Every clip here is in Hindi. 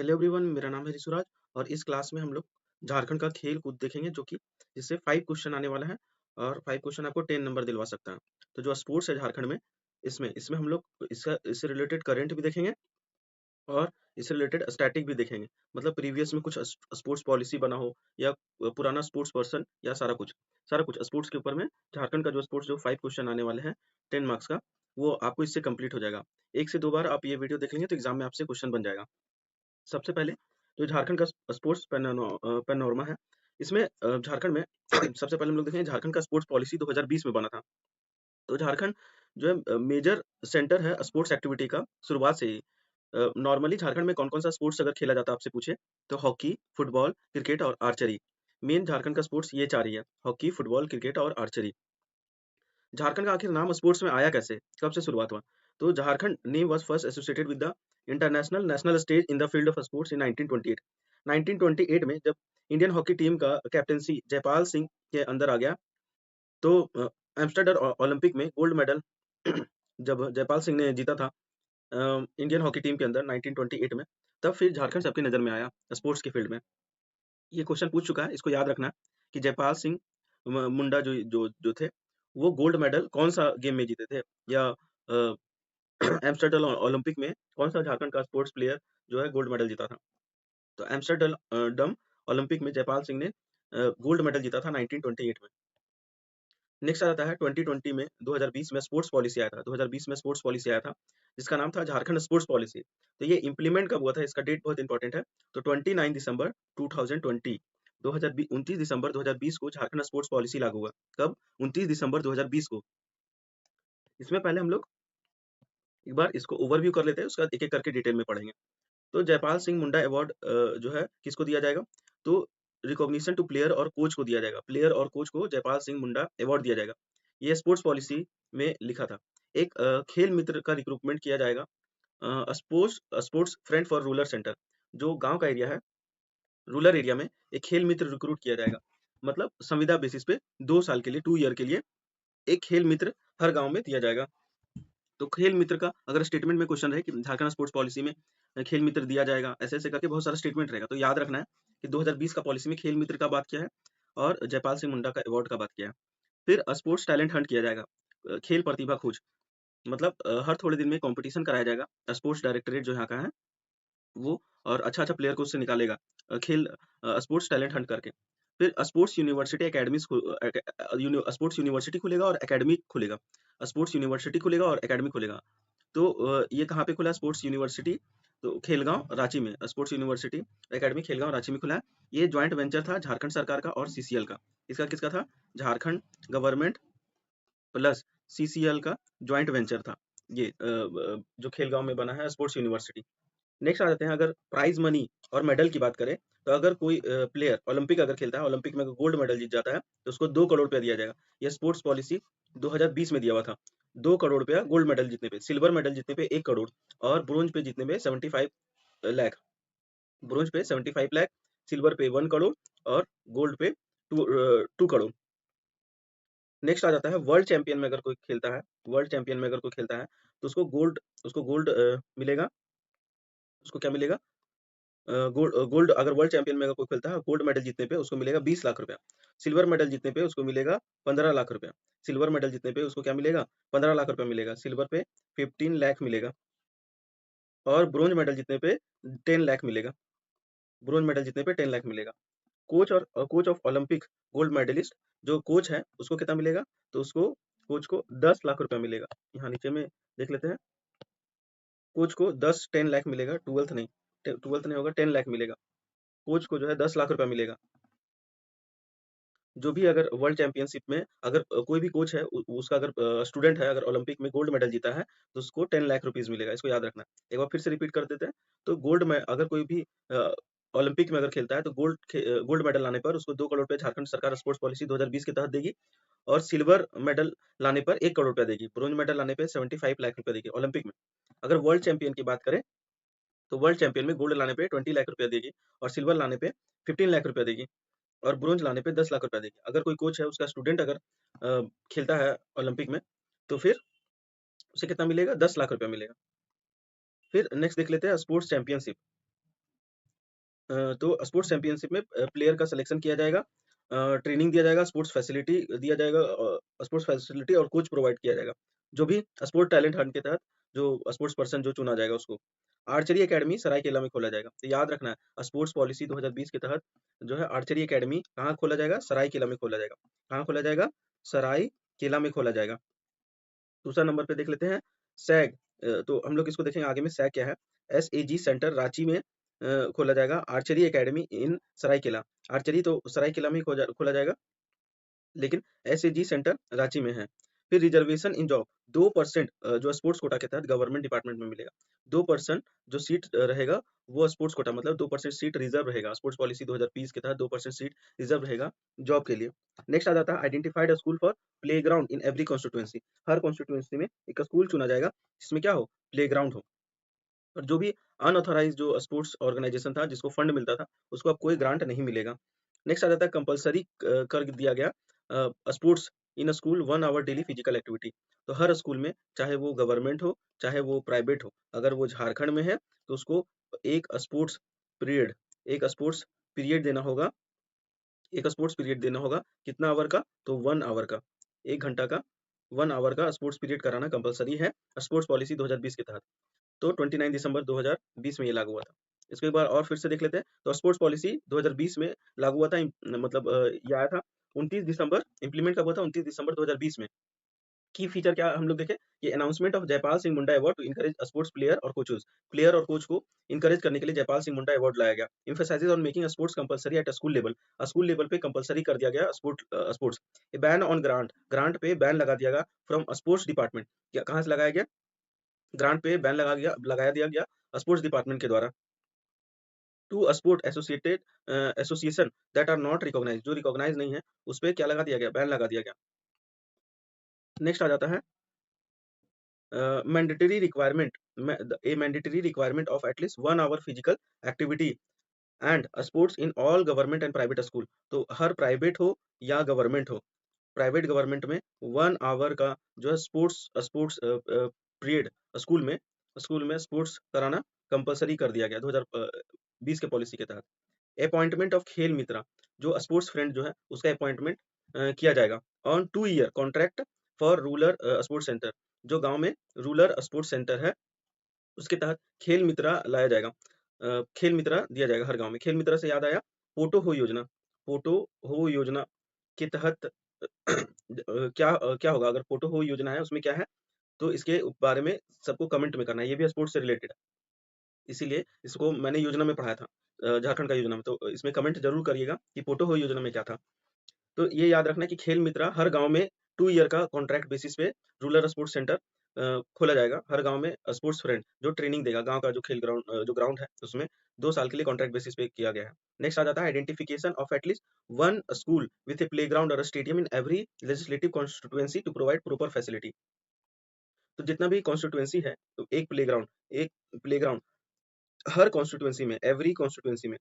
हेलो एवरीवन, मेरा नाम है ऋषुराज और इस क्लास में हम लोग झारखंड का खेल कूद देखेंगे जो कि जिससे 5 क्वेश्चन आने वाला है और 5 क्वेश्चन आपको 10 नंबर दिलवा सकता है। तो जो स्पोर्ट्स है झारखंड में, इसमें इसमें हम लोग इससे रिलेटेड करंट भी देखेंगे और इससे रिलेटेड स्टैटिक भी देखेंगे। मतलब प्रीवियस में कुछ स्पोर्ट्स पॉलिसी बना हो या पुराना स्पोर्ट्स पर्सन या सारा कुछ स्पोर्ट्स के ऊपर में झारखंड का जो स्पोर्ट्स जो 5 क्वेश्चन आने वाले हैं 10 मार्क्स का, वो आपको इससे कंप्लीट हो जाएगा। 1 से 2 बार आप ये वीडियो देख लेंगे तो एग्जाम में आपसे क्वेश्चन बन जाएगा। सबसे पहले जो झारखंड का स्पोर्ट्स पैनोरमा है, इसमें झारखंड में सबसे पहले हम लोग देखेंगे झारखंड का स्पोर्ट्स पॉलिसी 2020 में बना था। तो झारखंड जो है मेजर सेंटर है स्पोर्ट्स एक्टिविटी का शुरुआत से ही। नॉर्मली झारखंड में कौन-कौन सा स्पोर्ट्स अगर खेला जाता है आपसे पूछे, तो हॉकी, फुटबॉल, क्रिकेट और आर्चरी। मेन झारखंड का स्पोर्ट्स ये 4 ही है, हॉकी, फुटबॉल, क्रिकेट और आर्चरी। झारखंड का आखिर नाम स्पोर्ट्स में आया कैसे? कब से शुरुआत हुआ? तो Jharkhand name was first associated with the international national stage in the field of sports in 1928। 1928 में जब इंडियन हॉकी टीम का कैप्टेंसी जयपाल सिंह के अंदर आ गया, तो एम्स्टर्डम ओलंपिक में गोल्ड मेडल जब जयपाल सिंह ने जीता था इंडियन हॉकी टीम के अंदर 1928 में, तब फिर झारखंड सबकी नज़र में आया स्पोर्ट्स के फील्ड में। ये क्वेश्चन पूछ चुका है, इसको याद रखना कि जयपाल सिंह मुंडा जो जो जो थे, वो गोल्ड मेडल कौन-सा गेम में जीते थे या एम्स्टर्डम ओलंपिक में कौन-सा झारखंड का स्पोर्ट्स प्लेयर जो है गोल्ड मेडल जीता था। तो डम ओलंपिक में जयपाल सिंह ने गोल्ड मेडल जीता था 1928 में। नेक्स्ट आ जाता है 2020 में 2020 में स्पोर्ट्स पॉलिसी आया था। 2020 में स्पोर्ट्स पॉलिसी आया था, जिसका नाम था झारखंड स्पोर्ट्स पॉलिसी। तो ये इम्प्लीमेंट कब हुआ था, इसका डेट बहुत इंपॉर्टेंट है। तो 29 दिसंबर 2020 29 दिसंबर 2020 को झारखंड स्पोर्ट्स पॉलिसी लागू हुआ। कब? 29 दिसंबर 2020 को। इसमें पहले हम लोग एक बार इसको ओवरव्यू कर लेते हैं, उसके बाद एक-एक करके डिटेल में पढ़ेंगे। तो जयपाल सिंह मुंडा अवार्ड जो है किसको दिया जाएगा? तो रिकॉग्निशन टू प्लेयर और कोच को दिया जाएगा। प्लेयर और कोच को जयपाल सिंह मुंडा अवार्ड दिया जाएगा। ये स्पोर्ट्स पॉलिसी में लिखा था। एक खेल मित्र का रिक्रूटमेंट किया जाएगा। Sports sports friend for rural centre, जो गाँव का एरिया है, रूरल एरिया में एक खेल मित्र रिक्रूट किया जाएगा। मतलब संविदा बेसिस पे 2 साल के लिए, 2 ईयर के लिए एक खेल मित्र हर गाँव में दिया जाएगा। तो खेल मित्र का अगर स्टेटमेंट में क्वेश्चन रहे कि झारखंड स्पोर्ट्स पॉलिसी में खेल मित्र दिया जाएगा, ऐसे-ऐसे करके बहुत सारा स्टेटमेंट रहेगा। तो याद रखना है कि 2020 का पॉलिसी में खेल मित्र का बात किया है और जयपाल सिंह मुंडा का अवार्ड का बात किया है। फिर स्पोर्ट्स टैलेंट हंट किया जाएगा। खेल प्रतिभा खोज, मतलब हर थोड़े दिन में कॉम्पिटिशन कराया जाएगा। स्पोर्ट्स डायरेक्टरेट जो यहाँ का है वो, और अच्छा-अच्छा प्लेयर को उससे निकालेगा स्पोर्ट्स टैलेंट हंट करके। फिर sports university academies sports university खुलेगा और अकेडमी खुलेगा। स्पोर्ट्स यूनिवर्सिटी खुलेगा और अकेडमी खुलेगा। तो ये कहाँ पे खुला है स्पोर्ट्स यूनिवर्सिटी? तो खेलगाँव, रांची में स्पोर्ट्स यूनिवर्सिटी अकेडमी खेलगाँव, रांची में खुला है। ये जॉइंट वेंचर था झारखंड सरकार का और सीसीएल का। इसका किसका था? झारखंड गवर्नमेंट प्लस सीसीएल का जॉइंट वेंचर था। ये जो खेलगाँव में बना है स्पोर्ट्स यूनिवर्सिटी। नेक्स्ट आ जाते हैं, अगर प्राइज़ मनी और मेडल की बात करें, तो अगर कोई प्लेयर ओलंपिक अगर खेलता है, ओलंपिक में अगर गोल्ड मेडल जीत जाता है, तो उसको 2 करोड़ रुपया दिया जाएगा। ये स्पोर्ट्स पॉलिसी 2020 में दिया हुआ था। 2 करोड़ रुपया गोल्ड मेडल जीतने पे, सिल्वर मेडल जीतने पे 1 करोड़ और ब्रोंज पे जीतने पे 75 लाख। ब्रोंज पे 75 लाख, सिल्वर पे 1 करोड़ और गोल्ड पे 2 करोड़। नेक्स्ट आ जाता है वर्ल्ड चैंपियन में अगर कोई खेलता है, वर्ल्ड चैंपियन में अगर कोई खेलता है, तो उसको गोल्ड मिलेगा। उसको क्या मिलेगा? गोल्ड अगर वर्ल्ड चैंपियन में अगर कोई खेलता है, गोल्ड मेडल जीतने पे उसको मिलेगा 20 लाख रुपया। सिल्वर मेडल जीतने पे उसको मिलेगा 15 लाख रुपया। सिल्वर मेडल जीतने पे उसको क्या मिलेगा? 15 लाख रुपया मिलेगा। सिल्वर पे 15 लाख मिलेगा और ब्रोंज मेडल जीतने पे 10 लाख मिलेगा। ब्रोंज मेडल जीतने पे 10 लाख मिलेगा। Coach of Olympic gold medalist जो कोच है, उसको कितना मिलेगा? तो उसको कोच को 10 लाख रुपया मिलेगा। यहाँ नीचे में देख लेते हैं। कोच को 10 लाख मिलेगा, 12th नहीं होगा, 10 लाख मिलेगा। कोच को जो है 10 लाख रुपया मिलेगा। जो भी अगर वर्ल्ड चैंपियनशिप में अगर कोई भी कोच है उसका अगर स्टूडेंट है अगर ओलंपिक में गोल्ड मेडल जीता है, तो उसको 10 लाख रुपीज़ मिलेगा, इसको याद रखना। एक बार फिर से रिपीट कर देते हैं। तो गोल्ड में अगर कोई भी ओलंपिक में अगर खेलता है तो गोल्ड मेडल लाने पर उसको 2 करोड़ रुपए झारखंड सरकार स्पोर्ट्स पॉलिसी 2020 के तहत देगी और सिल्वर मेडल लाने पर 1 करोड़ रुपया देगी। ब्रोंज मेडल लाने पे 75 लाख रुपया देगी ओलंपिक में। अगर वर्ल्ड चैंपियन की बात करें, तो वर्ल्ड चैंपियन में गोल्ड लाने पे 20 लाख रुपया देगी और सिल्वर लाने पे 15 लाख रुपया देगी। और ब्रोंज लाने पे 10 लाख रुपया देगी। अगर कोई कोच है उसका स्टूडेंट अगर खेलता है ओलंपिक में, तो फिर उसे कितना मिलेगा? 10 लाख रुपया मिलेगा। फिर नेक्स्ट देख लेते हैं स्पोर्ट्स चैंपियनशिप। तो स्पोर्ट्स चैंपियनशिप में प्लेयर का सिलेक्शन किया जाएगा, ट्रेनिंग दिया जाएगा, स्पोर्ट्स फैसिलिटी दिया जाएगा, स्पोर्ट्स फैसिलिटी और कोच प्रोवाइड किया जाएगा। जो भी स्पोर्ट टैलेंट हंट के तहत जो स्पोर्ट्स पर्सन जो चुना जाएगा उसको। आर्चरी अकेडमी सरायकेला में खोला जाएगा। तो याद रखना है स्पोर्ट्स पॉलिसी 2020 के तहत जो है आर्चरी अकेडमी कहाँ खोला जाएगा? सरायकेला में खोला जाएगा। कहाँ खोला जाएगा? सरायकेला में खोला जाएगा। दूसरा नंबर पे देख लेते हैं सैग। तो हम लोग इसको देखेंगे आगे में सैग क्या है? एसएजी सेंटर रांची में खोला जाएगा। Archery academy in Seraikela. Archery तो सरायकेला में ही खोला जाएगा, लेकिन एसएजी सेंटर रांची में है। फिर रिजर्वेशन इन जॉब 2% जो स्पोर्ट्स कोटा के तहत गवर्नमेंट डिपार्टमेंट में मिलेगा। 2% जो सीट रहेगा वो स्पोर्ट्स कोटा मतलब 2% सीट रिजर्व रहेगा। स्पोर्ट्स पॉलिसी 2020 के तहत 2% सीट रिजर्व रहेगा जॉब के लिए। नेक्स्ट आ जाता है identified school for playground in every constituency. Her constituency में एक स्कूल चुना जाएगा जिसमें क्या हो? प्लेग्राउंड हो। और जो भी अनऑथराइज्ड जो स्पोर्ट्स ऑर्गेनाइजेशन था जिसको फंड मिलता था उसको अब कोई ग्रांट नहीं मिलेगा। नेक्स्ट आ जाता है कंपलसरी कर दिया गया sports in school 1 hour daily physical activity. तो हर स्कूल में चाहे वो गवर्नमेंट हो चाहे वो प्राइवेट हो, अगर वो झारखंड में है तो उसको एक स्पोर्ट्स पीरियड एक स्पोर्ट्स पीरियड देना होगा। एक स्पोर्ट्स पीरियड देना होगा कितना आवर का? तो 1 आवर का, 1 घंटा का 1 आवर का स्पोर्ट्स पीरियड कराना कंपलसरी है स्पोर्ट्स पॉलिसी 2020 के तहत। तो 29 दिसंबर 2020 में ये लागू हुआ था। इसको एक बार और फिर से देख लेते हैं। तो स्पोर्ट्स पॉलिसी 2020 में लागू हुआ था, मतलब ये आया था 29 दिसंबर, इम्प्लीमेंट कब हुआ था? 29 दिसंबर 2020 में। की फीचर क्या हम लोग देखें? ये announcement of Jaipal Singh Munda award to encourage sports player और कोचेस। प्लेयर और कोच को इनकरेज करने के लिए जयपाल सिंह मुंडा अवार्ड लाया गया। Emphasises on making sports compulsory at school level. School level पे कंपलसरी कर दिया गया sports. A ban on grant, grant पे बैन लगा दिया गया फ्रॉम स्पोर्ट्स डिपार्टमेंट। क्या कहाँ से लगाया गया? ग्रांट पे बैन लगा दिया गया स्पोर्ट्स डिपार्टमेंट के द्वारा to sport association that are not recognised. जो रिकॉग्नाइज नहीं है उस पे क्या लगा दिया गया? बैन लगा दिया गया। नेक्स्ट आ जाता है mandatory requirement a mandatory requirement of at least 1 hour physical activity and sports in all government and private school. तो हर प्राइवेट हो या गवर्नमेंट हो, प्राइवेट गवर्नमेंट में 1 आवर का जो है स्पोर्ट्स स्पोर्ट्स पीरियड स्कूल में स्पोर्ट्स कराना कंपलसरी कर दिया गया 2020 के पॉलिसी के तहत। अपॉइंटमेंट ऑफ खेल मित्रा, जो स्पोर्ट्स फ्रेंड जो है उसका अपॉइंटमेंट किया जाएगा on 2 year contract for rural sports centre. जो गांव में रूरल स्पोर्ट्स सेंटर है उसके तहत खेल मित्रा लाया जाएगा। खेल मित्रा दिया जाएगा हर गांव में। खेल मित्रा से याद आया पोटो हो योजना। पोटो हो योजना के तहत क्या होगा? अगर पोटो हो योजना है उसमें क्या है? तो इसके बारे में सबको कमेंट में करना है। ये भी स्पोर्ट्स से रिलेटेड है, इसीलिए इसको मैंने योजना में पढ़ाया था, झारखंड का योजना में। तो इसमें कमेंट जरूर करिएगा कि पोटो हो योजना में क्या था। तो ये याद रखना है कि खेल मित्रा हर गांव में 2 ईयर का कॉन्ट्रैक्ट बेसिस पे रूरल स्पोर्ट्स सेंटर खोला जाएगा। हर गांव में स्पोर्ट्स फ्रेंड जो ट्रेनिंग देगा, गांव का जो खेल ग्राउंड जो ग्राउंड है उसमें 2 साल के लिए कॉन्ट्रैक्ट बेसिस पे किया गया है। नेक्स्ट आ जाता है identification of at least 1 school with a playground और a stadium in every legislative constituency to provide proper facility. तो जितना भी कॉन्स्टिट्यूएंसी है तो एक प्लेग्राउंड हर कॉन्स्टिट्यूएंसी में, एवरी कॉन्स्टिट्यूएंसी में,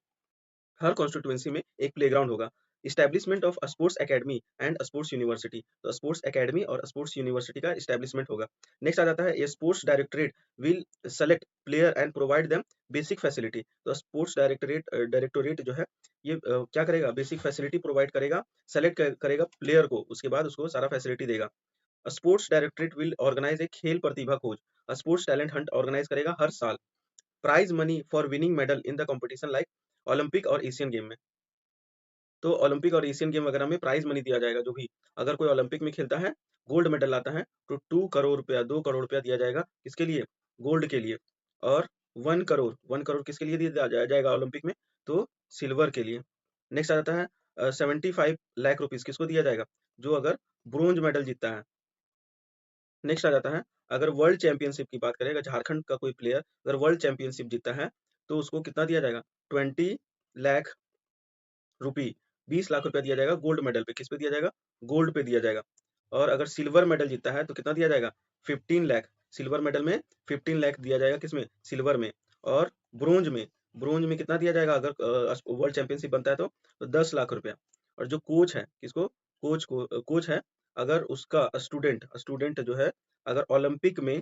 हर कॉन्स्टिट्यूएंसी में एक प्लेग्राउंड होगा। Establishment of sports academy and sports university. तो स्पोर्ट्स एकेडमी और स्पोर्ट्स यूनिवर्सिटी का इस्टेब्लिशमेंट होगा। नेक्स्ट आ जाता है ये sports directorate will select player and provide them basic facility. तो स्पोर्ट्स डायरेक्टोरेट जो है ये क्या करेगा? बेसिक फैसिलिटी प्रोवाइड करेगा, सेलेक्ट करेगा प्लेयर को, उसके बाद उसको सारा फैसिलिटी देगा। स्पोर्ट्स डायरेक्टरेट विल ऑर्गेनाइज ए खेल प्रतिभा खोज। स्पोर्ट्स टैलेंट हंट ऑर्गेनाइज करेगा हर साल। Prize money for winning medal in the competition like Olympic और एशियन गेम में। तो ओलंपिक और एशियन गेम वगैरह में प्राइज मनी दिया जाएगा। जो भी अगर कोई ओलंपिक में खेलता है, गोल्ड मेडल लाता है, तो 2 करोड़ रुपया 2 करोड़ रुपया दिया जाएगा। किसके लिए? गोल्ड के लिए। और 1 करोड़ किसके लिए दिया जाएगा ओलंपिक में? तो सिल्वर के लिए। नेक्स्ट आ जाता है 75 लाख रुपीज किसको दिया जाएगा? जो अगर ब्रोंज मेडल जीतता है। नेक्स्ट आ जाता है अगर वर्ल्ड चैंपियनशिप की बात करें, अगर झारखंड का कोई प्लेयर अगर वर्ल्ड चैंपियनशिप जीतता है तो उसको कितना दिया जाएगा? 20 लाख रुपी 20 लाख रुपया दिया जाएगा गोल्ड मेडल पे। किस पे दिया जाएगा? गोल्ड पे दिया जाएगा। और अगर सिल्वर मेडल जीतता है तो कितना दिया जाएगा? 15 लाख। सिल्वर मेडल में 15 लाख दिया जाएगा। किसमें? सिल्वर में। और ब्रोंज में कितना दिया जाएगा? अगर वर्ल्ड चैंपियनशिप बनता है तो 10 लाख रुपया। और जो कोच है किसको? कोच है अगर उसका स्टूडेंट जो है अगर ओलंपिक में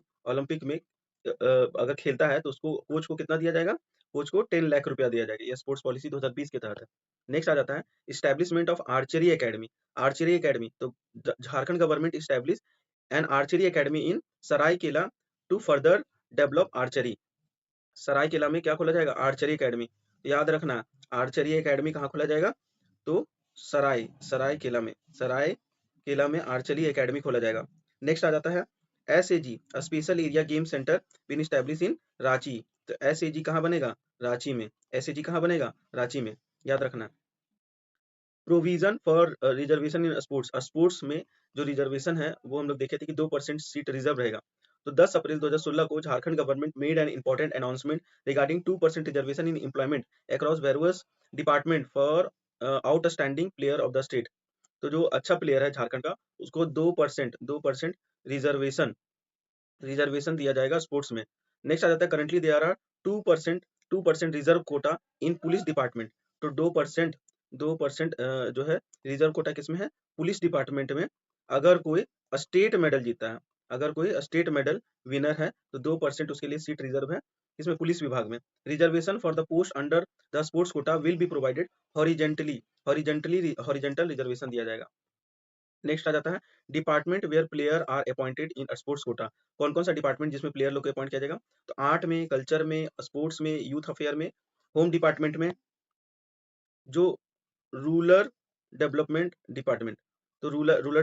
अगर खेलता है तो उसको कोच को कितना दिया जाएगा? कोच को 10 लाख रुपया दिया जाएगा। ये स्पोर्ट्स पॉलिसी 2020 के तहत है। नेक्स्ट आ जाता है establishment of archery academy. Archery academy तो Jharkhand government establish an archery academy in Saraikela to further develop archery. Saraikela में क्या खोला जाएगा? Archery academy. याद रखना आर्चरी एकेडमी कहाँ खोला जाएगा? तो सरायकेला में आर्चरी एकेडमी खोला जाएगा। नेक्स्ट आ जाता है SAG special area game centre been establish in Ranchi. तो SAG कहाँ बनेगा? रांची में। SAG कहाँ बनेगा? रांची में। याद रखना। Provision for reservation in sports. Sports में जो रिजर्वेशन है वो हम लोग देखे थे कि 2% सीट रिजर्व रहेगा। तो 10 अप्रैल 2016 को Jharkhand government made an important announcement regarding 2% reservation in employment across various department for outstanding player of the state. तो जो अच्छा प्लेयर है झारखंड का उसको 2% रिजर्वेशन रिजर्वेशन दिया जाएगा स्पोर्ट्स में। नेक्स्ट आ जाता है currently there are 2% reserve quota in police department. तो 2% जो है रिजर्व कोटा किसमें है? पुलिस डिपार्टमेंट में। अगर कोई स्टेट मेडल जीता है, अगर कोई स्टेट मेडल विनर है तो 2% उसके लिए सीट रिजर्व है इसमें पुलिस विभाग में। Reservation for the post under the sports quota will be provided horizontal reservation दिया जाएगा। नेक्स्ट आ जाता है department where player are appointed in sports quota. कौन कौन सा डिपार्टमेंट जिसमें प्लेयर लोग को अपॉइंट किया जाएगा? तो आर्ट में, कल्चर में, स्पोर्ट्स में, यूथ अफेयर में, होम डिपार्टमेंट में, जो रूरल डेवलपमेंट डिपार्टमेंट। तो रूरल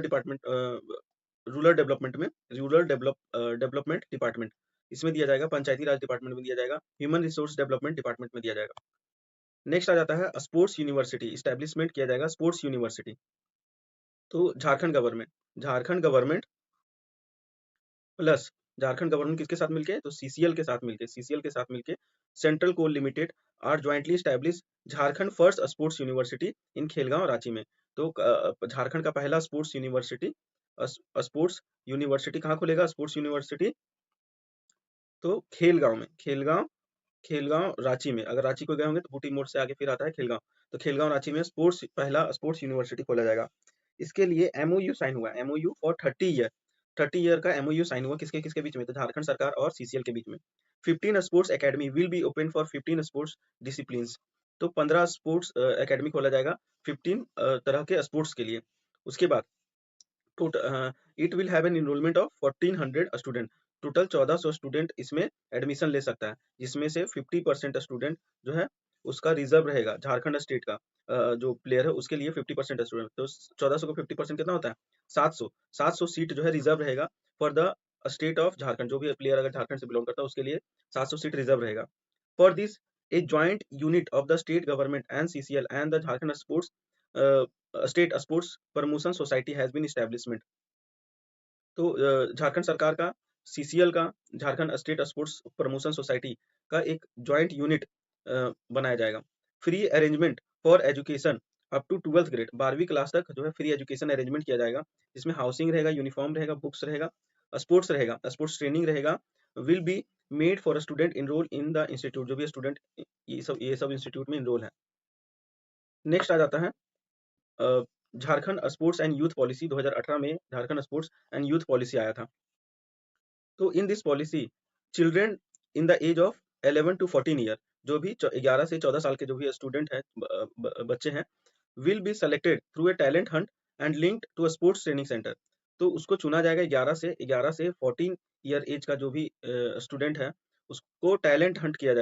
डेवलपमेंट डिपार्टमेंट इसमें दिया जाएगा। पंचायती राज डिपार्टमेंट में दिया जाएगा। ह्यूमन रिसोर्स डेवलपमेंट डिपार्टमेंट में दिया जाएगा। नेक्स्ट आ जाता है स्पोर्ट्स यूनिवर्सिटी इस्टेब्लिशमेंट किया जाएगा स्पोर्ट्स यूनिवर्सिटी। तो Jharkhand government plus Jharkhand government किसके साथ मिलके? तो सीसीएल के साथ मिलके central coal limited are jointly establish Jharkhand first sports university in Khelgaon Ranchi में। तो झारखंड का पहला स्पोर्ट्स यूनिवर्सिटी कहाँ खुलेगा? स्पोर्ट्स यूनिवर्सिटी तो खेलगांव में। खेलगांव रांची में। अगर रांची को गए होंगे तो बूटी मोड़ से आगे फिर आता है खेलगांव। तो खेलगांव रांची में पहला स्पोर्ट्स यूनिवर्सिटी खोला जाएगा। इसके लिए एमओयू साइन हुआ। एमओयू फॉर 30 ईयर का एमओयू साइन हुआ। किसके किसके बीच में? तो झारखंड सरकार और सीसीएल के बीच में। 15 sports academy will be open for 15 sports disciplines. तो 15 स्पोर्ट्स एकेडमी खोला जाएगा 15 तरह के स्पोर्ट्स के लिए। उसके बाद it will have an enrolment of 1400 student. Total 1400 student इसमें एडमिशन ले सकता है, जिसमें से 50% स्टूडेंट जो है उसका रिजर्व रहेगा। झारखंड स्टेट का जो प्लेयर है उसके लिए 50% स्टूडेंट। तो 1400 को 50% कितना होता है? 700 सीट जो है रिजर्व रहेगा for the state of Jharkhand. जो भी प्लेयर अगर झारखंड से बिलोंग करता है उसके लिए 700 सीट रिजर्व रहेगा। For this a joint unit of the state government and CCL and the Jharkhand sports state sports promotion society has been establishment. तो झारखंड सरकार का, सीसीएल का, Jharkhand state sports promotion society का एक जॉइंट यूनिट बनाया जाएगा। Free arrangement for education up to 12th grade. 12वीं क्लास तक जो है फ्री एजुकेशन अरेंजमेंट किया जाएगा, जिसमें हाउसिंग रहेगा, यूनिफॉर्म रहेगा, बुक्स रहेगा, स्पोर्ट्स रहेगा, स्पोर्ट्स ट्रेनिंग रहेगा। Will be made for student enrol in the institute. जो भी स्टूडेंट ये सब इंस्टीट्यूट में इनरोल है। नेक्स्ट आ जाता है Jharkhand sports and youth policy. 2018 में Jharkhand sports and youth policy आया था। तो in this policy children in the age of 11 to 14 year, जो भी 11 से 14 साल के जो भी स्टूडेंट हैं, बच्चे हैं, will be selected through a talent hunt and linked to a sports training centre. तो उसको चुना जाएगा 11 से 14 ईयर एज का जो भी स्टूडेंट है, उसको टैलेंट हंट किया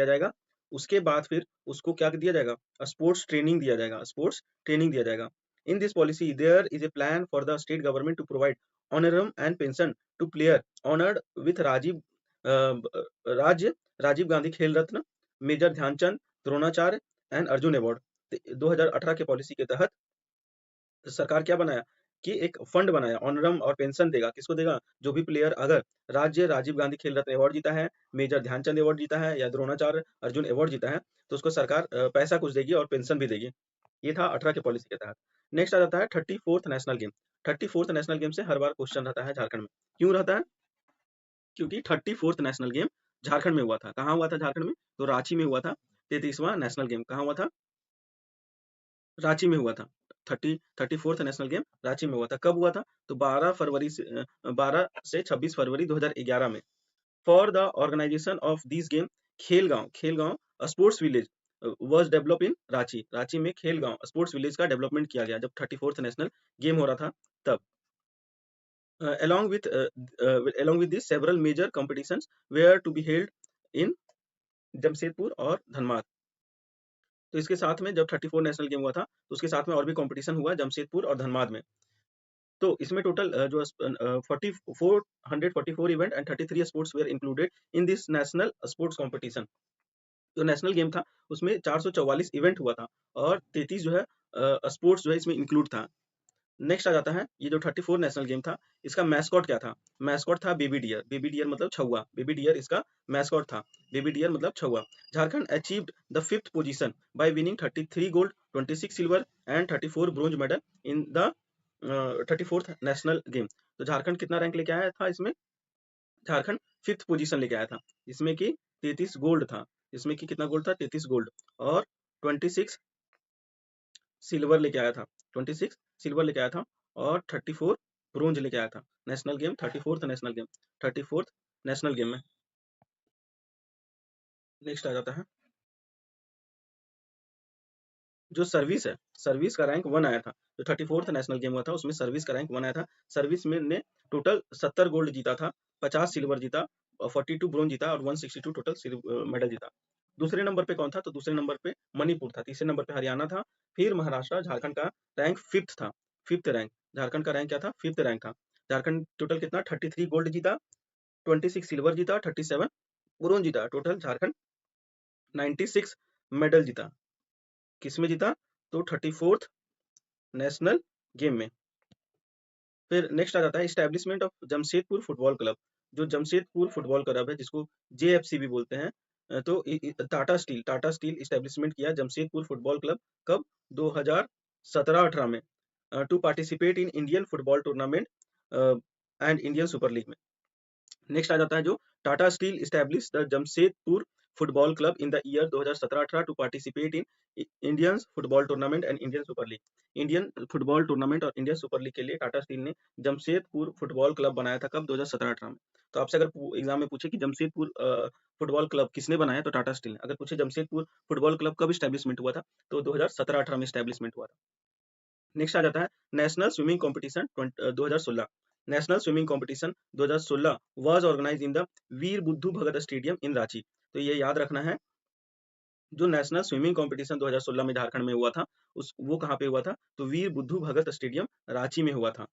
जाएगा। उसके बाद फिर उसको क्या दिया जाएगा? स्पोर्ट्स ट्रेनिंग दिया जाएगा। In this policy there is a plan for the state government to provide honorarium and pension to player honoured with Rajiv Gandhi Khel Ratna, major Dhyanchand, Dronacharya and Arjun award. 2018 के पॉलिसी के तहत सरकार क्या बनाया कि एक फंड बनाया, ऑनरम और पेंशन देगा। किसको देगा? जो भी प्लेयर अगर राजीव गांधी खेल रत्न अवार्ड जीता है, मेजर ध्यानचंद अवार्ड जीता है या द्रोणाचार्य अर्जुन अवार्ड जीता है, तो उसको सरकार पैसा कुछ देगी और पेंशन भी देगी। ये था 18 के पॉलिसी के तहत। नेक्स्ट आ जाता है 34th national game. 34th national game से हर बार क्वेश्चन रहता है झारखंड में। क्यों रहता है? क्योंकि 34th नेशनल गेम झारखंड में हुआ था। कहाँ हुआ था झारखंड में? तो रांची में हुआ था। 33वां नेशनल गेम कहाँ हुआ था? रांची में हुआ था। 34th नेशनल गेम रांची में हुआ था। कब हुआ था? तो 12 से 26 फरवरी 2011 में। For the organisation of this game Khelgaon sports village was develop in Ranchi. Ranchi में खेलगांव स्पोर्ट्स विलेज का डेवलपमेंट किया गया जब 34th नेशनल गेम हो रहा था तब। Along with this, several major competitions were to be held in Jamshedpur और धनबाद। तो इसके साथ में जब 34 नेशनल गेम हुआ था तो उसके साथ में और भी कंपटीशन हुआ जमशेदपुर और धनबाद में। तो इसमें टोटल जो 444 event and 33 sports wear included in this national sports competition. जो नेशनल गेम था उसमें 444 इवेंट हुआ था और 33 जो है स्पोर्ट्स जो है इसमें इंक्लूड था। नेक्स्ट आ जाता है ये जो 34 नेशनल गेम था इसका मैस्कॉट क्या था। मैस्कॉट था बेबी डियर। बेबी डियर मतलब छुआ। बेबी डियर इसका मैस्कॉट था। बेबी डियर मतलब छुआ। Jharkhand achieved the 5th position by winning 33 gold 26 silver and 34 bronze medal in the 34th national game. तो झारखंड कितना रैंक लेके आया था इसमें। झारखंड 5th पोजीशन लेके आया था इसमें कि 33 गोल्ड था। इसमें कि कितना गोल्ड था 33 गोल्ड और 26 सिल्वर लेके आया था। 26 सिल्वर लेके आया था और 34 ब्रोंज लेके आया था। National game 34th national game 34th national game में। नेक्स्ट आ जाता है जो सर्विस है। सर्विस का रैंक 1 आया था। जो 34th नेशनल गेम हुआ था उसमें सर्विस का रैंक 1 आया था। सर्विस में ने टोटल 70 गोल्ड जीता था, 50 सिल्वर जीता और 42 ब्रोंज जीता और 162 टोटल मेडल जीता। दूसरे नंबर पे कौन था तो दूसरे नंबर पे मणिपुर था। तीसरे नंबर पे हरियाणा था, फिर महाराष्ट्र। झारखंड का रैंक 5th था। 5th रैंक झारखंड का रैंक क्या था 5th रैंक था। झारखंड टोटल कितना 33 गोल्ड जीता, 26 सिल्वर जीता, 37 ब्रोंज जीता। टोटल झारखंड 96 मेडल जीता। किसमें जीता तो 34th नेशनल गेम में। फिर नेक्स्ट आ जाता है establishment of Jamshedpur football club. जो जमशेदपुर फुटबॉल क्लब है जिसको जेएफसी भी बोलते हैं। तो टाटा स्टील इस्टेब्लिशमेंट किया जमशेदपुर फुटबॉल क्लब कब 2017-18 में to participate in Indian football tournament and Indian super league में। नेक्स्ट आ जाता है जो Tata steel establish the Jamshedpur football club in the year 2017-18 to participate in Indian football tournament and Indian super league. Indian football tournament और इंडियन सुपर लीग के लिए टाटा स्टील ने जमशेदपुर फुटबॉल क्लब बनाया था कब 2017-18 में। तो आपसे अगर एग्जाम में पूछे कि जमशेदपुर फुटबॉल क्लब किसने बनाया तो टाटा स्टील ने। अगर पूछे जमशेदपुर फुटबॉल क्लब कब स्टैब्लिशमेंट हुआ था तो 2017-18 में स्टैब्लिशमेंट हुआ था। नेक्स्ट आ जाता है national swimming competition 2016। National swimming competition 2016 was organise in the Veer Buddhu Bhagat stadium इन रांची। तो ये याद रखना है जो नेशनल स्विमिंग कंपटीशन 2016 में झारखंड में हुआ था वो कहाँ पे हुआ था तो वीर बुद्धू भगत स्टेडियम रांची में हुआ था।